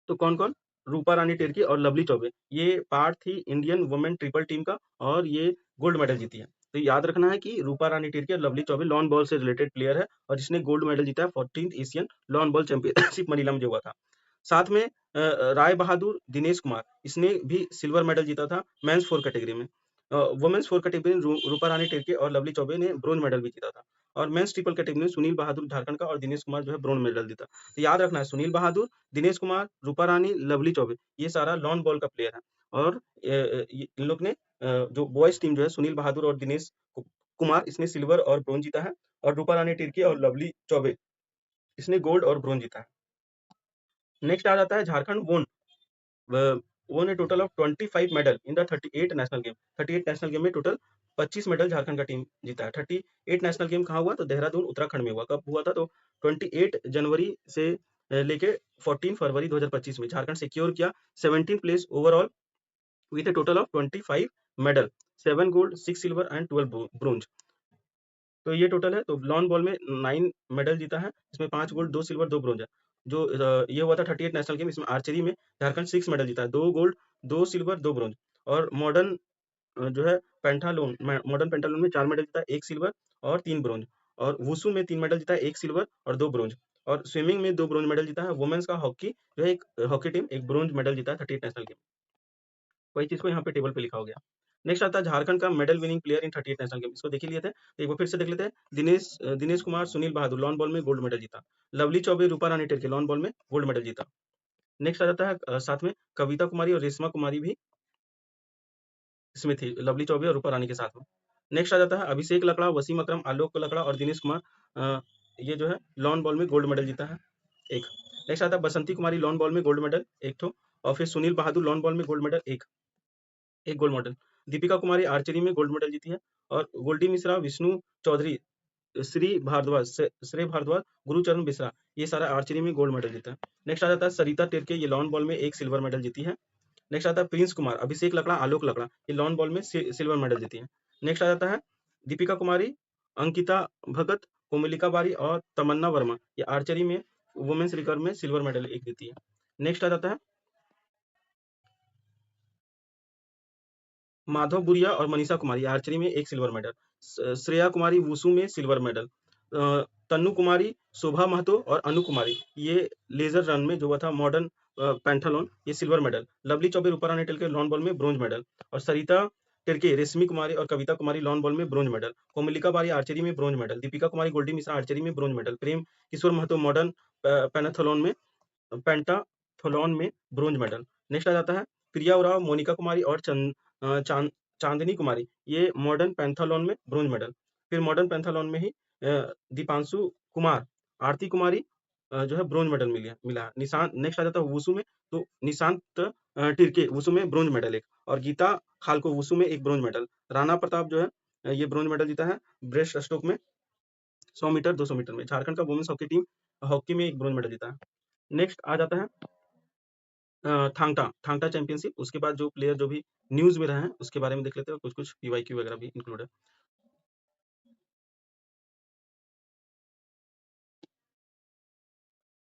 तो कौन-कौन? रूपा रानी टिर्की और लवली चौबे, ये पार्ट थी इंडियन वुमेन ट्रिपल टीम का और ये गोल्ड मेडल जीती है। तो याद रखना है कि रूपा रानी टिर्की और लवली चौबे लॉन बॉल से रिलेटेड प्लेयर है और जिसने गोल्ड मेडल जीता है 14th Asian lawn bowl championship Manila में जो हुआ था। साथ में राय बहादुर दिनेश कुमार, इसने भी सिल्वर मेडल जीता था मेंस 4 कैटेगरी में। वुमेन्स 4 कैटेगरी में रूपा रानी टिर्की और लवली चौबे ने ब्रोंज मेडल भी जीता था और मेंस ट्रिपल कैटेगरी में सुनील बहादुर झारखंड का और दिनेश कुमार जो है ब्रोंज मेडल जीता। तो याद रखना है सुनील बहादुर, दिनेश कुमार, रूपा रानी, लवली चौबे, ये सारा लॉन बॉल का प्लेयर है। और इन लोग ने जो बॉयज टीम जो है सुनील बहादुर और दिनेश कुमार, इसने सिल्वर और ब्रोंज जीता है और रूपा रानी टिर्की और लवली चौबे इसने गोल्ड और ब्रोंज जीता है। नेक्स्ट आ जाता है Jharkhand won a total of 25 medal in the 38 national game. 38 national game में टोटल 25 मेडल झारखंड का टीम जीता है। 38 नेशनल गेम कहाँ हुआ, तो देहरादून उत्तराखंड में हुआ। कब हुआ था, तो 28 जनवरी से लेके 14 फरवरी 2025 में झारखंड सिक्योर किया 17 place overall with A total of 25 medal, 7 gold 6 silver and 12 bronze. तो ये टोटल है। तो लॉन बॉल में 9 मेडल जीता है, इसमें 5 गोल्ड 2 सिल्वर 2 ब्रोंज है। जो ये हुआ था 38 नेशनल गेम, इसमें आर्चरी में झारखंड 6 मेडल जीता है, 2 गोल्ड 2 सिल्वर 2 ब्रोंज। और मॉडर्न जो है पेंटालून, मॉडर्न पेंटालून में 4 मेडल जीता है, 1 सिल्वर और 3 ब्रोंज। और वुशु में 3 मेडल जीता है, 1 सिल्वर और 2 ब्रोंज। और स्विमिंग में 2 ब्रोंज मेडल जीता है। वुमेन्स का हॉकी जो है एक हॉकी टीम एक ब्रोंज मेडल जीता है 38 नेशनल गेम। वही चीज़ को यहाँ पे टेबल पे लिखा हो गया। नेक्स्ट आता है झारखंड का medal winning player in 38 national game, इसको देख ही लिए थे, तो एक बार फिर से देख लेते हैं। दिनेश कुमार, सुनील बहादुर लॉन बॉल में गोल्ड मेडल जीता। लवली चौबे, रूपा रानी टिर्की लॉन बॉल में गोल्ड मेडल जीता। नेक्स्ट आ जाता है साथ में कविता कुमारी और रेशमा कुमारी भी इसमें थी, लवली चौबे और रूपा रानी के साथ में। नेक्स्ट आ जाता है अभिषेक लकड़ा, वसीम अकरम, आलोक लकड़ा और दिनेश कुमार, ये जो है लॉन बॉल में गोल्ड मेडल जीता है एक। नेक्स्ट आता है बसंती कुमारी लॉन बॉल में गोल्ड मेडल एक ठो, और फिर सुनील बहादुर लॉन बॉल में गोल्ड मेडल एक गोल्ड मेडल। दीपिका कुमारी आर्चरी में गोल्ड मेडल जीती है। और गोल्डी मिश्रा, विष्णु चौधरी, श्री भारद्वाज, गुरुचरण बिश्रा, ये सारा आर्चरी में गोल्ड मेडल जीता है। नेक्स्ट आ जाता है सरिता टिर्के, ये लॉन बॉल में एक सिल्वर मेडल जीती है। नेक्स्ट आता है प्रिंस कुमार, अभिषेक लकड़ा, आलोक लकड़ा, ये लॉन बॉल में सिल्वर मेडल जीती है। नेक्स्ट आ जाता है दीपिका कुमारी, अंकिता भगत, कोमलिका बारी और तमन्ना वर्मा, ये आर्चरी में वुमेन्स रिकर्व में सिल्वर मेडल एक जीती है। नेक्स्ट आ जाता है माधव बुरिया और मनीषा कुमारी, आर्चरी में एक सिल्वर मेडल। श्रेया कुमारी वुशु में सिल्वर मेडल। तन्नू कुमारी, शोभा महतो और अनु कुमारी, ये लेजर रन में जो हुआ था मॉडर्न पेंटाथलॉन, ये सिल्वर मेडल। लवली चौबे रूपारानी नेटल के लॉन बॉल में ब्रोंज मेडल, और सरिता तिर्के, रेशमी कुमारी और कविता कुमारी लॉन बॉल में bronze medal. Komalika Bari archery में bronze medal. Deepika Kumari Goldy Mishra archery में bronze medal. Prem Kishore Mahato modern pentathlon में पेंटाथलॉन में ब्रोंज मेडल। नेक्स्ट आ जाता है प्रिया उराव, मोनिका कुमारी और चांदनी कुमारी, ये मॉडर्न पैंथालॉन में ब्रोंज मेडल। फिर मॉडर्न पैंथालॉन में ही दीपांशु कुमार, आरती कुमारी जो है ब्रोंज मेडल मिला है। निशांत, नेक्स्ट आ जाता है वुसु में, तो निशांत टिर्के वुसु में ब्रोंज मेडल एक, और गीता खालको वुसु में एक ब्रोंज मेडल। राणा प्रताप जो है ये ब्रोंज मेडल जीता है ब्रेस्ट स्ट्रोक में 100 मीटर 200 मीटर में। झारखंड का वुमेन्स हॉकी टीम हॉकी में एक ब्रोंज मेडल जीता है। नेक्स्ट आ जाता है थांगटा चैंपियनशिप। उसके बाद जो प्लेयर जो भी न्यूज में रहे हैं उसके बारे में देख लेते हैं, कुछ कुछ पीवाईक्यू वगैरह भी इंक्लूड है।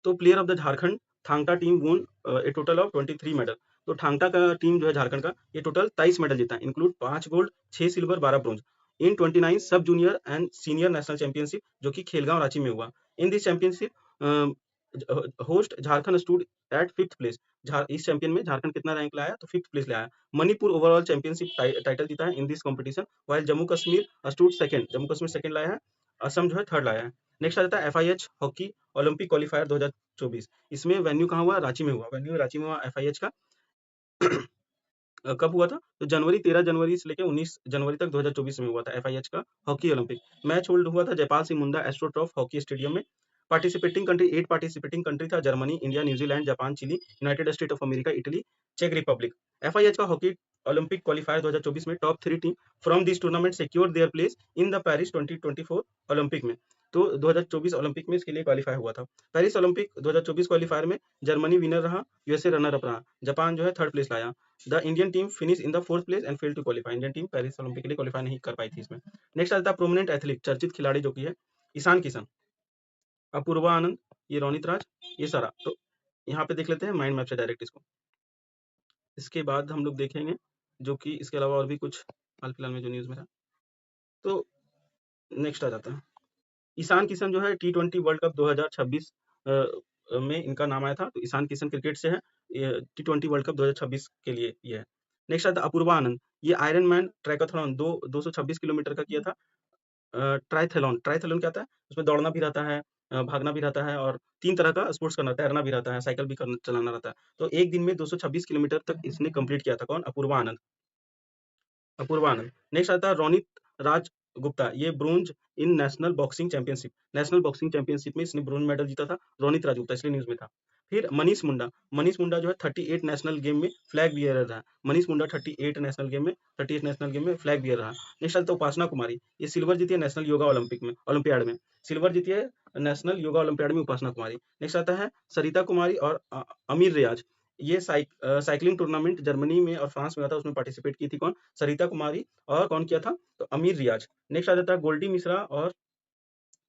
तो player of the Jharkhand Thangta team वोन ए टोटल ऑफ 23 मेडल। तो थांगटा का टीम जो है झारखंड का, ये टोटल 23 मेडल जीता है, इंक्लूड 5 गोल्ड 6 सिल्वर 12 ब्रोंज इन 29 सब junior and senior national championship, जो कि खेलगांव रांची में हुआ। In this championship host Jharkhand stood at 5th place. इस चैंपियन में झारखंड कितना रैंक लाया, तो 5th प्लेस लाया। मणिपुर ओवरऑल चैंपियनशिप टाइटल जीता है in this competition, while Jammu Kashmir stood second, Jammu Kashmir second लाया है, असम जो है थर्ड लाया है। नेक्स्ट आ जाता है FIH हॉकी ओलंपिक क्वालिफायर 2024। इसमें वेन्यू कहाँ हुआ, रांची में हुआ। वेन्यू रांची में हुआ FIH का। कब हुआ था, तो जनवरी 13 जनवरी से लेकर 19 जनवरी तक 2024 में हुआ था FIH का हॉकी ओलंपिक। मैच होल्ड हुआ था Jaipal Singh Munda astroturf hockey stadium में। पार्टिसिपेटिंग कंट्री 8 पार्टिसिपेटिंग कंट्री था, Germany, India, New Zealand, Japan, Chile, United State of America, Italy, चेक रिपब्लिक। FIH का हॉकी ओलंपिक क्वालिफायर 2024 में top 3 team from this tournament secure their place in the Paris 2024 Olympic में। तो 2024 ओलंपिक में इसके लिए क्वालिफाई हुआ था। पेरिस ओलंपिक 2024 क्वालिफायर में जर्मनी विनर रहा, यूएसए रनर अप रहा, जापान जो है थर्ड प्लेस लाया। The Indian team finish in the 4th place and fail to qualify. Indian team Paris Olympic के लिए क्वालिफाई नहीं कर पाई थी इसमें। नेक्स्ट आता है प्रोमिनेंट एथलीट, चर्चित खिलाड़ी जो कि है ईशान किशन, अपूर्वा आनंद, ये रोनित राज, ये सारा। तो यहाँ पे देख लेते हैं माइंड मैप से डायरेक्ट इसको। इसके बाद हम लोग देखेंगे जो कि इसके अलावा और भी कुछ हाल फिलहाल में जो न्यूज में था। तो नेक्स्ट आ जाता है ईशान किशन जो है T20 वर्ल्ड कप 2026 में इनका नाम आया था। तो ईशान किशन क्रिकेट से है, T20 वर्ल्ड कप 2026 के लिए ये है। नेक्स्ट आता है अपूर्वा आनंद, ये आयरन मैन ट्रैकाथलॉन 226 किलोमीटर का किया था। ट्राइथेलॉन, ट्राइथेलॉन क्या होता है, उसमें दौड़ना भी रहता है, भागना भी रहता है, और 3 तरह का स्पोर्ट्स करना, तैरना भी रहता है, साइकिल भी चलाना रहता है। तो एक दिन में 226 किलोमीटर तक इसने कंप्लीट किया था। कौन, अपूर्वा आनंद, अपूर्वा आनंद। नेक्स्ट आता है रोनित राज गुप्ता, ये bronze in national boxing championship, national boxing championship में इसने ब्रोंज मेडल जीता था, रोनित राज गुप्ता, इसलिए न्यूज में था। फिर मनीष मुंडा, मनीष मुंडा जो है 38 नेशनल गेम में फ्लैग बियरर रहा। मनीष मुंडा 38 नेशनल गेम में 38 नेशनल गेम में फ्लैग बियर रहा। नेक्स्ट आता है उपासना कुमारी, ये सिल्वर जीती है नेशनल योगा ओलंपिक में, ओलंपियाड में सिल्वर जीती है नेशनल योगा ओलंपियाड में उपासना कुमारी। नेक्स्ट आता है सरिता कुमारी और अमीर रियाज, ये साइकिलिंग टूर्नामेंट जर्मनी में और फ्रांस में हुआ था, उसमें पार्टिसिपेट की थी। कौन, सरिता कुमारी, और कौन किया था, तो अमीर रियाज। नेक्स्ट आ जाता है गोल्डी मिश्रा और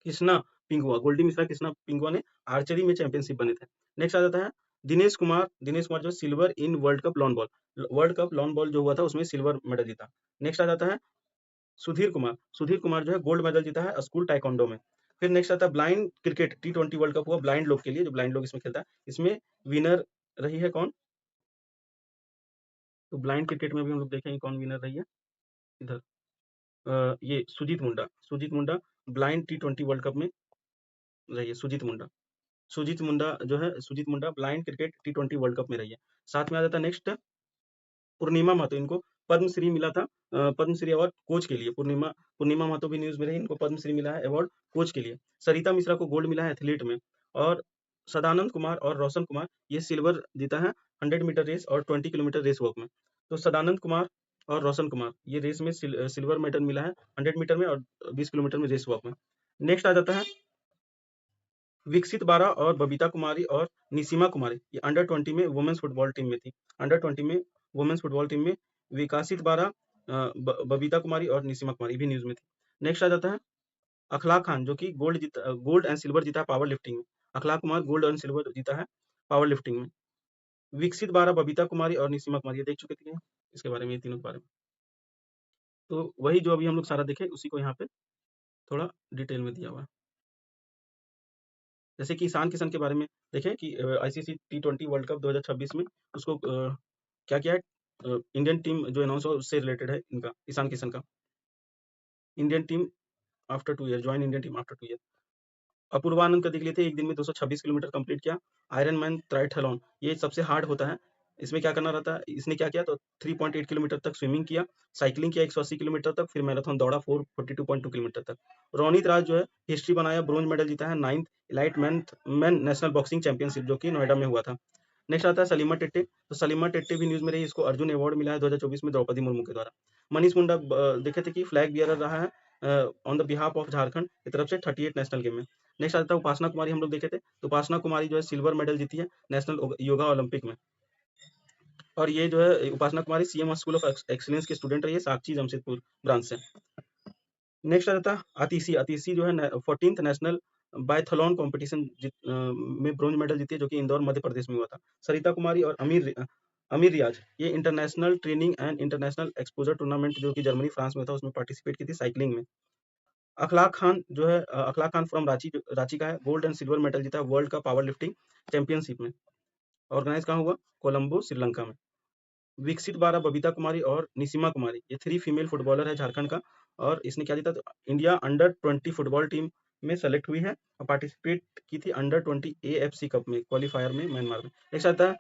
कृष्णा पिंगुआ, गोल्डी मिश्रा कृष्णा पिंगुआ ने आर्चरी में चैंपियनशिप बने थे। नेक्स्ट आ जाता है दिनेश कुमार, दिनेश कुमार जो silver in world cup lawn ball, world cup lawn ball जो हुआ था उसमें सिल्वर मेडल जीता। नेक्स्ट आ जाता है सुधीर कुमार, सुधीर कुमार जो है गोल्ड मेडल जीता है स्कूल टाइकोंडो में। फिर नेक्स्ट आता है blind cricket, T20 world cup हुआ ब्लाइंड लोग के लिए, जो ब्लाइंड लोग इसमें खेलता है, इसमें विनर रही है कौन, तो ब्लाइंड क्रिकेट में भी हम लोग देखेंगे कौन विनर रही है। इधर ये Sujit Munda, Sujit Munda blind T20 world cup में रही है, सुजीत मुंडा, सुजीत मुंडा जो है, Sujit Munda blind cricket T20 world cup में रही है। साथ में आ जाता है नेक्स्ट पूर्णिमा महतो, इनको पद्मश्री मिला था, पद्मश्री अवार्ड कोच के लिए। पूर्णिमा पूर्णिमा महतो भी न्यूज में रही, इनको पद्मश्री मिला है अवार्ड कोच के लिए। सरिता मिश्रा को गोल्ड मिला है एथलीट में, और सदानंद कुमार और रोशन कुमार ये सिल्वर जीता है 100 मीटर रेस और 20 किलोमीटर रेस वॉक में। तो सदानंद कुमार और रोशन कुमार ये रेस में सिल्वर मेडल मिला है 100 मीटर में और 20 किलोमीटर में रेस वॉक में। नेक्स्ट आ जाता है विकसित बारा और बबीता कुमारी और निसीमा कुमारी, ये अंडर 20 में वुमेन्स फुटबॉल टीम में थी। अंडर 20 में वुमेन्स फुटबॉल टीम में विकासित बारा, बबीता कुमारी और निसीमा कुमारी भी न्यूज में थी। नेक्स्ट आ जाता है अखलाक खान, जो कि गोल्ड एंड सिल्वर जीता है पावर लिफ्टिंग में। अखलाक कुमार गोल्ड एंड सिल्वर जीता है पावर लिफ्टिंग में। विकसित बारा, बबीता कुमारी और निसीमा कुमारी, ये देख चुके थे इसके बारे में, ये तीनों के बारे में। तो वही जो अभी हम लोग सारा देखे उसी को यहाँ पे थोड़ा डिटेल में दिया हुआ है। जैसे कि ईशान किशन के बारे में देखें कि आईसीसी T20 वर्ल्ड कप 2026 में उसको क्या किया है, इंडियन टीम जो अनाउंस हुआ उससे रिलेटेड है इनका, ईशान किशन का। Indian team after 2 year, join Indian team after 2 year. Apurva Anand का देख लेते हैं, एक दिन में 226 किलोमीटर कंप्लीट किया। आयरन मैन ट्राइथलॉन, ये सबसे हार्ड होता है। इसमें क्या करना रहता है, इसने क्या किया, तो 3.8 किलोमीटर तक स्विमिंग किया, साइकिलिंग किया 180 किलोमीटर तक, फिर मैराथन दौड़ा 442.2 किलोमीटर तक। रोनित राज जो है हिस्ट्री बनाया, ब्रोंज मेडल जीता है 9th elite man national boxing championship जो कि नोएडा में हुआ था। नेक्स्ट आता है सलीमा टेट्टे, तो सलीमा टेट्टे भी न्यूज में रही, इसको अर्जुन अवार्ड मिला है 2024 में द्रौपदी मुर्मू के द्वारा। मनीष मुंडा देखे थे कि फ्लैग बियरर रहा है on the behalf of Jharkhand की तरफ से 38 नेशनल गेम में। नेक्स्ट आता है उपासना कुमारी, हम लोग देखे थे, तो उपासना कुमारी जो है सिल्वर मेडल जीती है नेशनल योगा ओलंपिक में। और ये जो है उपासना कुमारी सीएम स्कूल ऑफ एक्सीलेंस की स्टूडेंट रही है, साक्षी जमशेदपुर ब्रांच से। नेक्स्ट आ जाता है आतिशी, आतिशी जो है 14th नेशनल बायथलॉन कॉम्पिटिशन में ब्रॉन्ज मेडल जीती है, जो कि इंदौर मध्य प्रदेश में हुआ था। सरिता कुमारी और अमीर रियाज, ये international training and international exposure tournament जो कि जर्मनी फ्रांस में था उसमें पार्टिसिपेट की थी साइकिलिंग में। अखलाक खान जो है अखलाक खान फ्रॉम रांची, रांची का है, गोल्ड एंड सिल्वर मेडल जीता है वर्ल्ड का पावर लिफ्टिंग चैंपियनशिप में। ऑर्गेनाइज कहाँ हुआ, कोलंबो श्रीलंका में। विकसित बारा, बबीता कुमारी और निशिमा कुमारी, ये 3 फीमेल फुटबॉलर है झारखंड का, और इसने क्या जीता, तो इंडिया अंडर 20 फुटबॉल टीम में सेलेक्ट हुई है और पार्टिसिपेट की थी अंडर 20 AFC कप में, क्वालिफायर में म्यांमार में। नेक्स्ट आता है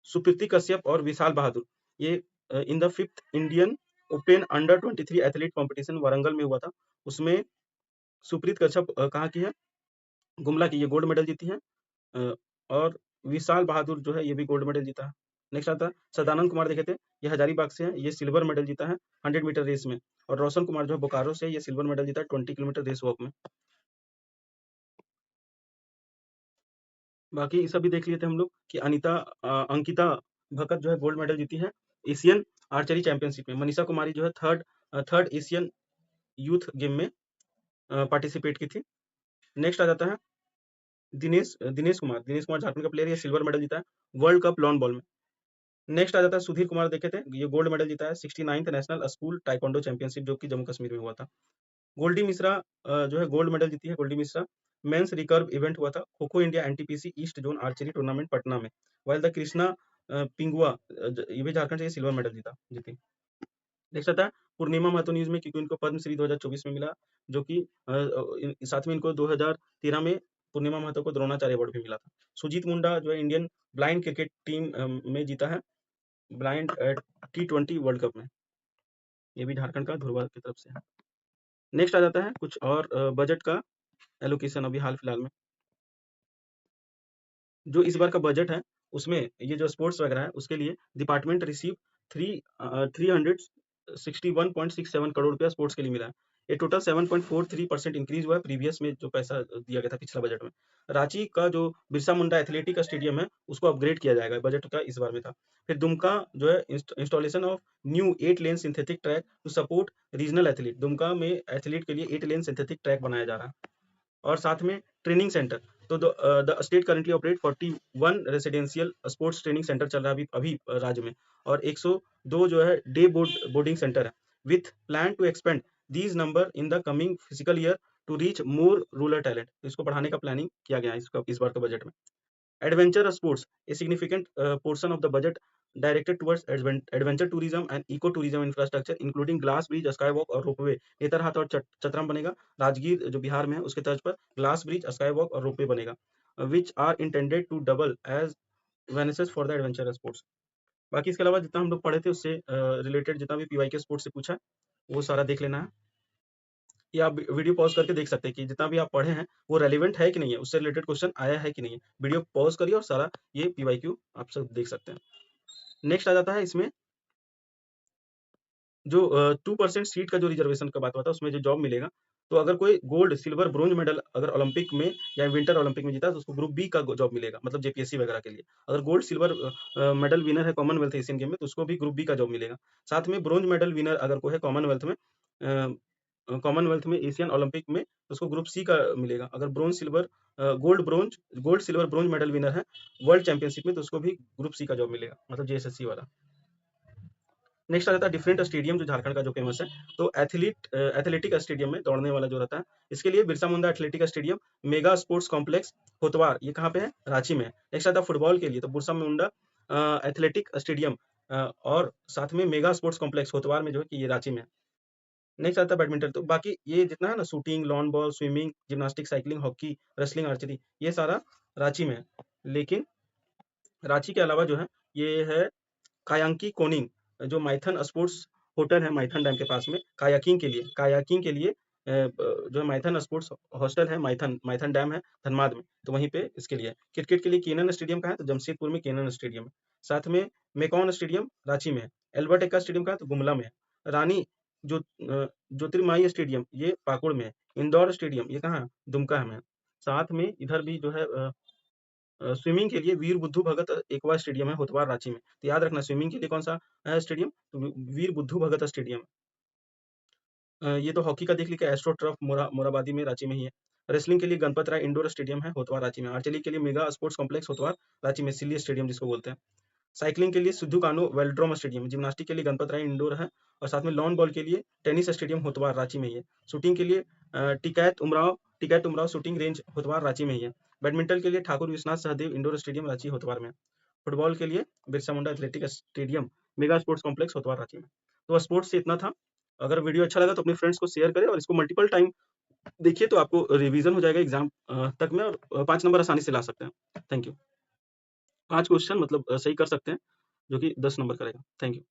सुप्रीति कश्यप और विशाल बहादुर, ये in the 5th Indian open under 23 athlete competition Warangal में हुआ था, उसमें सुप्रीत कश्यप कहाँ की है, गुमला की, ये गोल्ड मेडल जीती है, और विशाल बहादुर जो है ये भी गोल्ड मेडल जीता है। नेक्स्ट आता है सदानंद कुमार, देखे थे, ये हजारीबाग से है, ये सिल्वर मेडल जीता है 100 मीटर रेस में। और रोशन कुमार जो है बोकारो से, ये सिल्वर मेडल जीता है 20 किलोमीटर रेस वॉक में। बाकी ये सब भी देख लिए थे हम लोग कि अंकिता भकत जो है गोल्ड मेडल जीती है एशियन आर्चरी चैंपियनशिप में। मनीषा कुमारी जो है थर्ड एशियन यूथ गेम में पार्टिसिपेट की थी। नेक्स्ट आ जाता है दिनेश कुमार झारखंड का प्लेयर, ये सिल्वर मेडल जीता है वर्ल्ड कप लॉन बॉल में। नेक्स्ट आ जाता है सुधीर कुमार, देखे थे, ये गोल्ड मेडल जीता है 69th national school taekwondo championship जो कि जम्मू कश्मीर में हुआ था। गोल्डी मिश्रा जो है गोल्ड मेडल जीती है, Goldy Mishra men's recurve event हुआ था खोखो India NTPC east zone archery tournament Patna में, वाइल द कृष्णा पिंगुआ ये भी झारखंड से सिल्वर मेडल जीती। देख सकता है पूर्णिमा महतो न्यूज में, क्योंकि इनको पद्मश्री 2024 में मिला, जो कि साथ में इनको 2013 में पूर्णिमा महतो को द्रोणाचार्य अवार्ड भी मिला था। सुजीत मुंडा जो है इंडियन ब्लाइंड क्रिकेट टीम में जीता है ब्लाइंड T20 वर्ल्ड कप में, ये भी झारखंड का धुरवा की तरफ से है। नेक्स्ट आ जाता है कुछ और बजट का एलोकेशन अभी हाल फिलहाल में, जो इस बार का बजट है उसमें ये जो स्पोर्ट्स वगैरह है उसके लिए डिपार्टमेंट रिसीव 361.67 करोड़ रुपया स्पोर्ट्स के लिए मिला है। ये टोटल 7.43% इंक्रीज हुआ है प्रीवियस में जो पैसा दिया गया था पिछला बजट में। रांची का जो बिरसा मुंडा एथलेटिक स्टेडियम है उसको अपग्रेड किया जाएगा, बजट का इस बार में था। फिर दुमका जो है installation of new 8 lane synthetic track to support regional athlete, Dumka में एथलीट के लिए 8 लेन सिंथेटिक ट्रैक बनाया जा रहा है। और साथ में ट्रेनिंग सेंटर, तो the state currently operate 41 residential sports training centre चल रहा है अभी राज्य में, और 102 जो है डे बोर्डिंग सेंटर है, with plan to expand these number in the coming fiscal year to reach more rural talent, तो इसको बढ़ाने का प्लानिंग किया गया है इस बार के बजट में। Adventure sports, a significant portion of the budget directed towards adventure tourism and eco-tourism infrastructure, including glass bridge, skywalk और रोपवे। नेतरहाट और चतराम बनेगा, राजगीर जो बिहार में है उसके तर्ज पर ग्लास ब्रिज, स्काईवॉक और रोपवे बनेगा, which are intended to double as venues for the adventure sports. बाकी इसके अलावा जितना हम लोग पढ़े थे उससे रिलेटेड जितना भी पीवाई के स्पोर्ट्स से पूछा वो सारा देख लेना है, या आप वीडियो पॉज करके देख सकते हैं कि जितना भी आप पढ़े हैं वो रेलिवेंट है कि नहीं है, उससे रिलेटेड क्वेश्चन आया है कि नहीं है। वीडियो पॉज करिए और सारा ये पीवाईक्यू आप सब देख सकते हैं। नेक्स्ट आ जाता है इसमें जो 2% सीट का जो रिजर्वेशन का बात हुआ था उसमें जो जॉब मिलेगा, तो अगर कोई गोल्ड सिल्वर ब्रोंज मेडल अगर ओलंपिक में या विंटर ओलंपिक में जीता तो उसको ग्रुप बी का जॉब मिलेगा, मतलब जेपीएससी वगैरह के लिए। अगर गोल्ड सिल्वर मेडल विनर है कॉमनवेल्थ एशियन गेम में तो उसको भी ग्रुप बी का जॉब मिलेगा। साथ में ब्रोंज मेडल विनर अगर कोई है कॉमनवेल्थ में एशियन ओलंपिक में तो उसको ग्रुप सी का मिलेगा। अगर gold silver bronze medal winner है वर्ल्ड चैंपियनशिप में तो उसको भी ग्रुप सी का जॉब मिलेगा, मतलब जेएसएससी वाला। नेक्स्ट आ जाता है डिफरेंट स्टेडियम जो झारखंड का जो फेमस है। तो एथलेटिक स्टेडियम में दौड़ने वाला जो रहता है, इसके लिए Birsa Munda athletic stadium, mega sports complex Hotwar, ये कहाँ पे है? रांची में है। नेक्स्ट आता है फुटबॉल के लिए, तो बिरसा मुंडा एथलेटिक स्टेडियम और साथ में मेगा स्पोर्ट्स कॉम्प्लेक्स होतवार में जो है कि ये रांची में है। नेक्स्ट आता है बैडमिंटन। तो बाकी ये जितना है ना, shooting, lawn ball, swimming, gymnastic, cycling, hockey, wrestling, archery, ये सारा रांची में है। लेकिन रांची के अलावा जो है ये है कायांकी कोनिंग, जो माइथन स्पोर्ट्स होटल है माइथन डैम के पास में, कायाकिंग के लिए जो है माइथन स्पोर्ट्स हॉस्टल है, माइथन डैम है धनबाद में, तो वहीं पे इसके लिए। क्रिकेट के लिए केनन स्टेडियम का है, तो जमशेदपुर में केनन स्टेडियम है। साथ में मेकॉन स्टेडियम रांची में है। एल्बर्ट एक्का स्टेडियम का है, तो गुमला में है। रानी ज्योतिर्मयी स्टेडियम ये पाकुड़ में है। इंदौर स्टेडियम ये कहाँ है? दुमका में है। साथ में इधर भी जो है स्विमिंग के लिए वीर बुद्धू भगत एक्वा स्टेडियम है होतवार रांची में। तो याद रखना स्विमिंग के लिए कौन सा है स्टेडियम? तो वीर बुद्धू भगत स्टेडियम। ये तो हॉकी का देख लीजिए, एस्ट्रो टर्फ मोराबादी में रांची में ही है। रेसलिंग के लिए गणपत राय इंडोर स्टेडियम है होतवार रांची में। आर्चरी के लिए mega sports complex Hotwar Ranchi में, सिली स्टेडियम जिसको बोलते हैं। साइकिलिंग के लिए Sidhu Kanhu velodrome stadium, gymnastic के लिए गणपत राय इंडोर है, और साथ में लॉन बॉल के लिए टेनिस स्टेडियम होतवार रांची में ही है। शूटिंग के लिए टिकैत उमराव शूटिंग रेंज होतवार रांची में ही है। बैडमिंटन के लिए ठाकुर विश्वनाथ सहदेव इंडोर स्टेडियम रांची होतवार में है। फुटबॉल के लिए Birsa Munda athletic stadium, mega sports complex Hotwar Ranchi में। तो स्पोर्ट्स से इतना था। अगर वीडियो अच्छा लगा तो अपने फ्रेंड्स को शेयर करें, और इसको मल्टीपल टाइम देखिए, तो आपको रिवीजन हो जाएगा एग्जाम तक में, और 5 नंबर आसानी से ला सकते हैं। Thank you. 5 क्वेश्चन मतलब सही कर सकते हैं, जो कि 10 नंबर करेगा। Thank you.